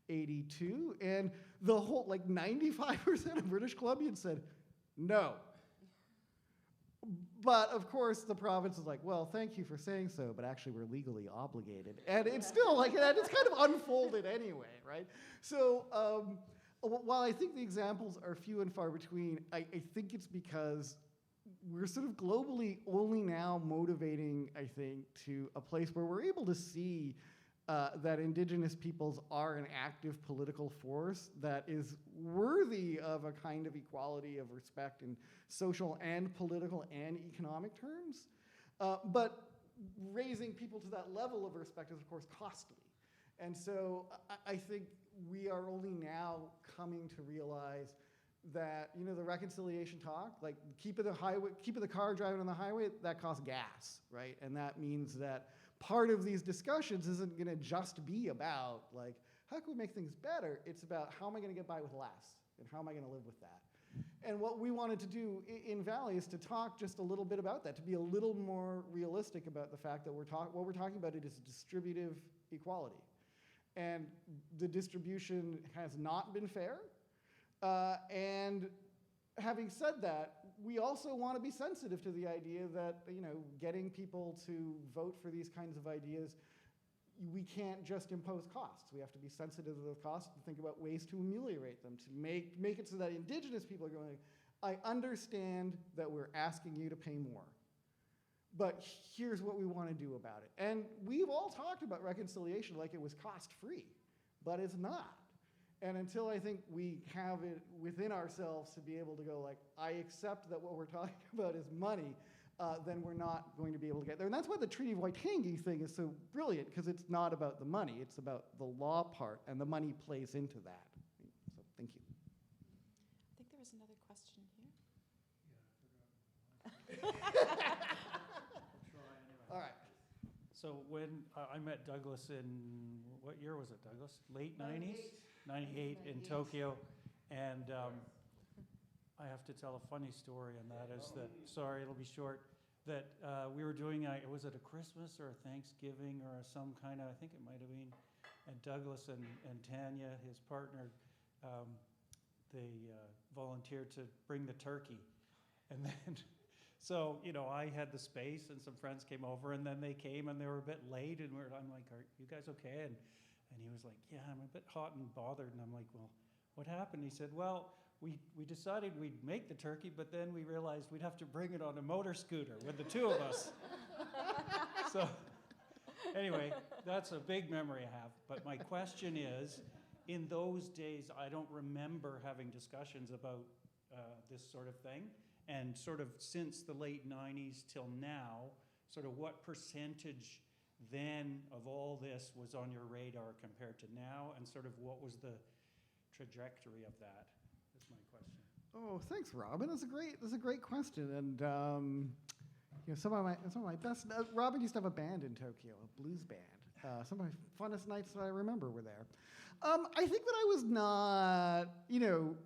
B: 82. And the whole, 95% of British Columbians said, no. But of course, the province is like, well, thank you for saying so, but actually we're legally obligated. And it's still like that, it's kind of unfolded anyway, right? So while I think the examples are few and far between, I think it's because we're sort of globally only now motivating, I think, to a place where we're able to see that Indigenous peoples are an active political force that is worthy of a kind of equality of respect in social and political and economic terms. But raising people to that level of respect is, of course, costly. And so I think we are only now coming to realize that, the reconciliation talk, like keeping the car driving on the highway, that costs gas, right? And that means that part of these discussions isn't going to just be about, how can we make things better? It's about how am I going to get by with less, and how am I going to live with that? And what we wanted to do in Valley is to talk just a little bit about that, to be a little more realistic about the fact that what we're talking about is distributive equality. And the distribution has not been fair. And having said that, we also want to be sensitive to the idea that, getting people to vote for these kinds of ideas, we can't just impose costs. We have to be sensitive to those costs and think about ways to ameliorate them, to make it so that Indigenous people are going, I understand that we're asking you to pay more, but here's what we want to do about it. And we've all talked about reconciliation like it was cost-free, but it's not. And until I think we have it within ourselves to be able to go like, I accept that what we're talking about is money, then we're not going to be able to get there. And that's why the Treaty of Waitangi thing is so brilliant, because it's not about the money, it's about the law part, and the money plays into that. So thank you.
C: I think there was another question here.
B: All right.
F: So when I met Douglas in, what year was it, Douglas? Late 90s? 98 in Tokyo. And I have to tell a funny story, and that is that, sorry, it'll be short, that we were doing, was it a Christmas or a Thanksgiving or some kind of, I think it might have been, and Douglas and Tanya, his partner, they volunteered to bring the turkey. And then, so, you know, I had the space and some friends came over, and then they came and they were a bit late, and I'm like, are you guys okay? And he was like, yeah, I'm a bit hot and bothered. And I'm like, well, what happened? He said, well, we decided we'd make the turkey, but then we realized we'd have to bring it on a motor scooter with the two of us. So anyway, that's a big memory I have. But my question is, in those days, I don't remember having discussions about this sort of thing. And sort of since the late 90s till now, sort of what percentage then of all this was on your radar compared to now, and sort of what was the trajectory of that? That's my question.
B: Oh, thanks, Robin. That's a great question. And you know, some of my best. Robin used to have a band in Tokyo, a blues band. Some of my funnest nights that I remember were there. I think that I was not, you know.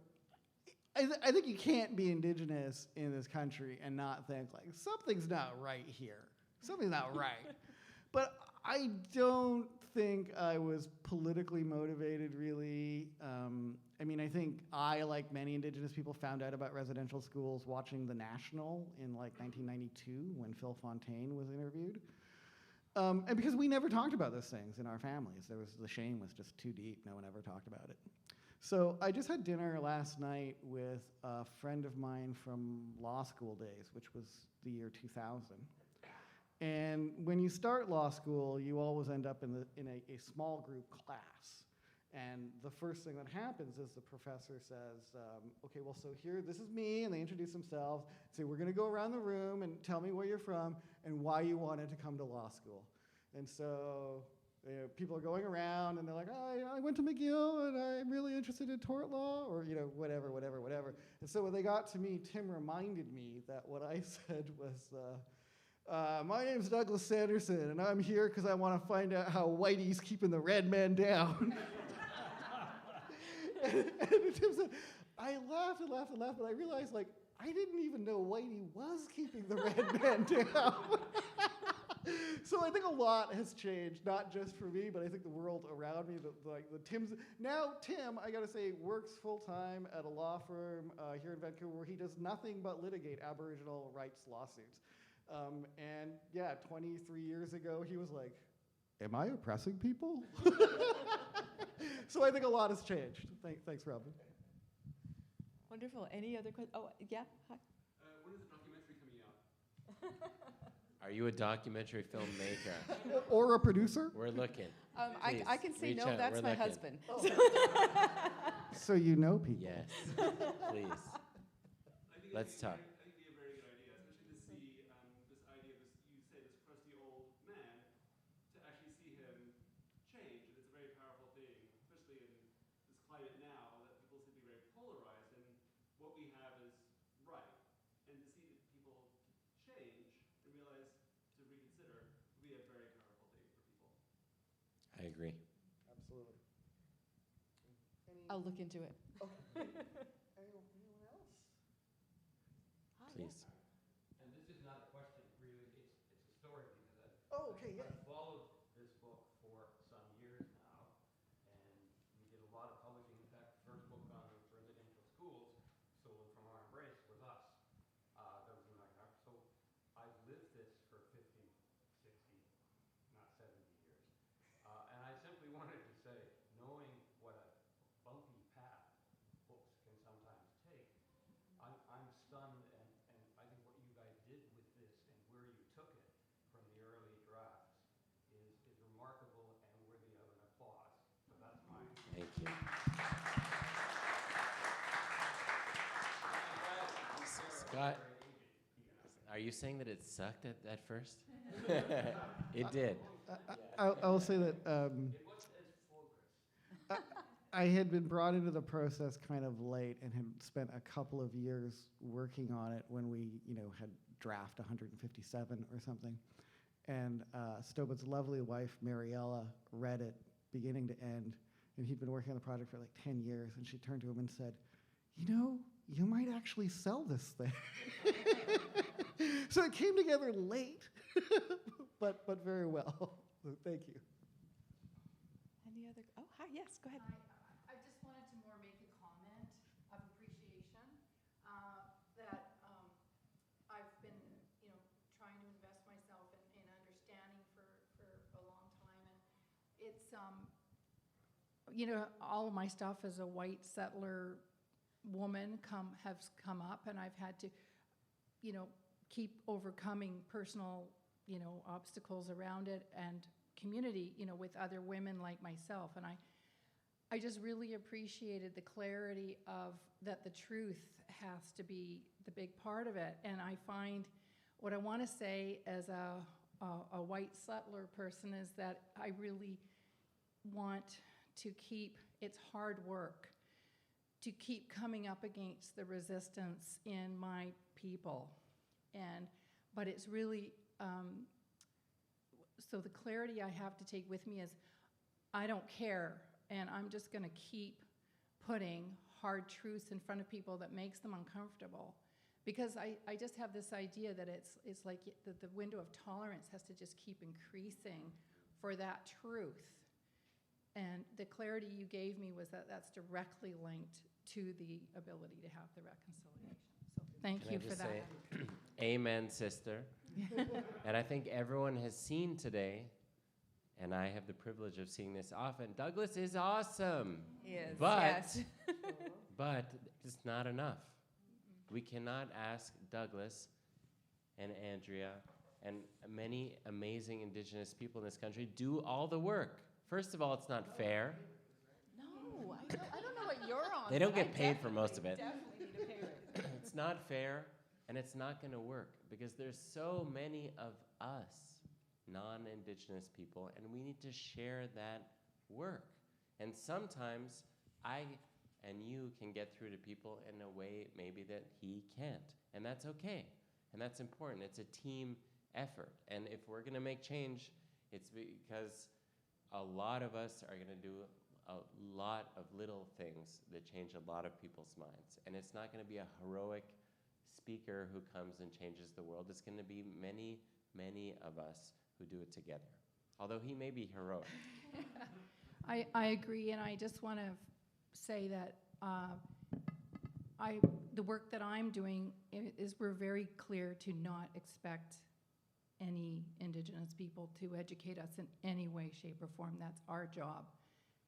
B: I think you can't be Indigenous in this country and not think, like, something's not right here. Something's not right. But I don't think I was politically motivated, really. I mean, I think I, like many Indigenous people, found out about residential schools watching The National in, like, 1992 when Phil Fontaine was interviewed. And because we never talked about those things in our families. The shame was just too deep. No one ever talked about it. So I just had dinner last night with a friend of mine from law school days, which was the year 2000. And when you start law school, you always end up in a small group class. And the first thing that happens is the professor says, okay, well, so here, this is me, and they introduce themselves, say, we're gonna go around the room and tell me where you're from and why you wanted to come to law school. And so people are going around and they're like, I went to McGill and I'm really interested in tort law, or whatever. And so when they got to me, Tim reminded me that what I said was, my name's Douglas Sanderson and I'm here because I want to find out how Whitey's keeping the red man down. and Tim said, I laughed, but I realized, like, I didn't even know Whitey was keeping the red man down. So I think a lot has changed, not just for me, but I think the world around me. Now Tim, I gotta say, works full time at a law firm here in Vancouver, where he does nothing but litigate Aboriginal rights lawsuits. And yeah, 23 years ago, he was like, "Am I oppressing people?" So I think a lot has changed. Thanks, Robin.
C: Wonderful. Any other questions? Oh, yeah. Hi.
G: When is the documentary coming out?
D: Are you a documentary filmmaker?
B: Or a producer?
D: We're looking.
C: I can say
D: reach
C: no,
D: out.
C: that's
D: We're
C: my
D: looking.
C: husband.
B: So you know people.
D: Yes, please. Let's talk.
G: I think it'd be a very good idea, especially to see this idea of this, you say this crusty old man, to actually see him change. And it's a very powerful thing, especially in this climate now, that people seem to be very polarized, and what we have is right. And to see people change and realize to reconsider would be a very powerful thing for people.
D: I agree.
B: Absolutely.
C: I'll look into it.
B: Anyone else?
D: Please.
H: And this is not a question, really, it's a story, because
B: I've
H: followed this book for some years now, and we did a lot of publishing. In fact, the first book on residential schools, Stolen from Our Embrace, was us. That was in my car. So I've lived this for 50, 60, not 70 years. And I simply wanted to say, knowing what a bumpy path books can sometimes take, I'm stunned, and I think what you guys did with this and where you took it from the early drafts is remarkable and worthy of an applause. So that's mine.
D: Thank you. Scott, are you saying that it sucked at first? It did.
B: I'll say that I had been brought into the process kind of late and had spent a couple of years working on it when we, had draft 157 or something. And Stobo's lovely wife, Mariella, read it beginning to end. And he'd been working on the project for like 10 years. And she turned to him and said, you might actually sell this thing. So it came together late, but very well. So thank you.
C: Any other? Oh, hi. Yes, go ahead.
I: I just wanted to more make a comment of appreciation that I've been, trying to invest myself in understanding for a long time, and it's all of my stuff as a white settler woman has come up, and I've had to, keep overcoming personal, obstacles around it and community, with other women like myself. And I just really appreciated the clarity of that the truth has to be the big part of it. And I find what I want to say as a white settler person is that I really want to keep, it's hard work, to keep coming up against the resistance in my people. But it's really, so the clarity I have to take with me is I don't care, and I'm just going to keep putting hard truths in front of people that makes them uncomfortable. Because I just have this idea that it's like the window of tolerance has to just keep increasing for that truth. And the clarity you gave me was that that's directly linked to the ability to have the reconciliation. So thank you for that.
D: Say, amen, sister. And I think everyone has seen today, and I have the privilege of seeing this often, Douglas is awesome.
C: Yes.
D: But,
C: yes.
D: but it's not enough. We cannot ask Douglas and Andrea and many amazing Indigenous people in this country do all the work. First of all, it's not fair.
C: No, I don't know what you're on.
D: They don't get paid for most of it.
C: Definitely need to pay it.
D: It's not fair, and it's not going to work because there's so many of us, non-Indigenous people, and we need to share that work. And sometimes I and you can get through to people in a way maybe that he can't, and that's okay, and that's important. It's a team effort, and if we're going to make change, it's because a lot of us are going to do a lot of little things that change a lot of people's minds. And it's not going to be a heroic speaker who comes and changes the world. It's going to be many, many of us who do it together. Although he may be heroic.
I: I agree, and I just want to say that the work that I'm doing is we're very clear to not expect any Indigenous people to educate us in any way, shape, or form. That's our job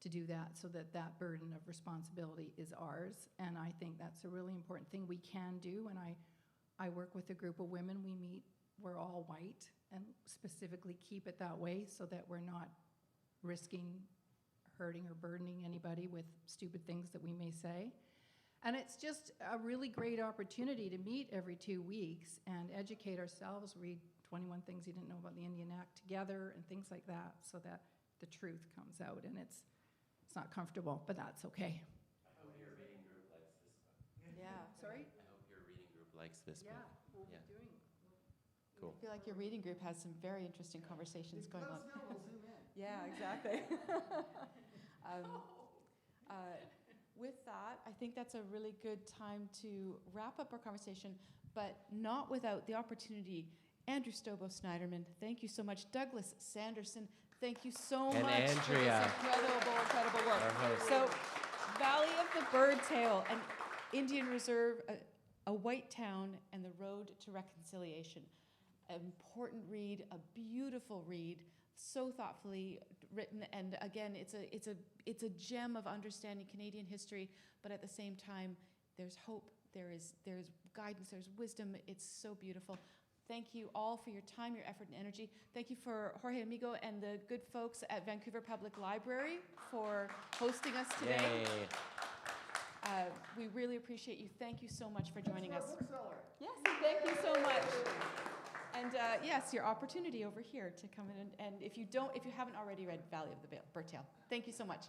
I: to do that, so that that burden of responsibility is ours. And I think that's a really important thing we can do. And I work with a group of women. We meet, we're all white, and specifically keep it that way so that we're not risking hurting or burdening anybody with stupid things that we may say. And it's just a really great opportunity to meet every 2 weeks and educate ourselves, read 21 things you didn't know about the Indian Act together and things like that, so that the truth comes out. And it's not comfortable, but that's okay.
D: I hope your reading group likes this book.
C: Yeah.
I: Sorry?
D: I hope your reading group likes this
I: Yeah,
D: book.
I: we'll
D: Yeah.
I: be doing.
D: Cool.
C: I feel like your reading group has some very interesting conversations going on.
B: We'll zoom in.
C: Yeah, exactly. With that, I think that's a really good time to wrap up our conversation, but not without the opportunity. Andrew STOBO SNIDERMAN, thank you so much. Douglas Sanderson, thank you so
D: And
C: much
D: Andrea,
C: for this incredible work.
D: our host.
C: So, Valley of the Birdtail, an Indian reserve, a white town, and the road to reconciliation. An important read, a beautiful read, so thoughtfully written, and again, it's a gem of understanding Canadian history, but at the same time, there's hope, there's guidance, there's wisdom. It's so beautiful. Thank you all for your time, your effort, and energy. Thank you for Jorge Amigo and the good folks at Vancouver Public Library for hosting us today.
D: Yay.
C: We really appreciate you. Thank you so much for joining us.
B: Bookseller.
C: Yes, thank you so much. And yes, your opportunity over here to come in and if you haven't already read Valley of the Birdtail, thank you so much.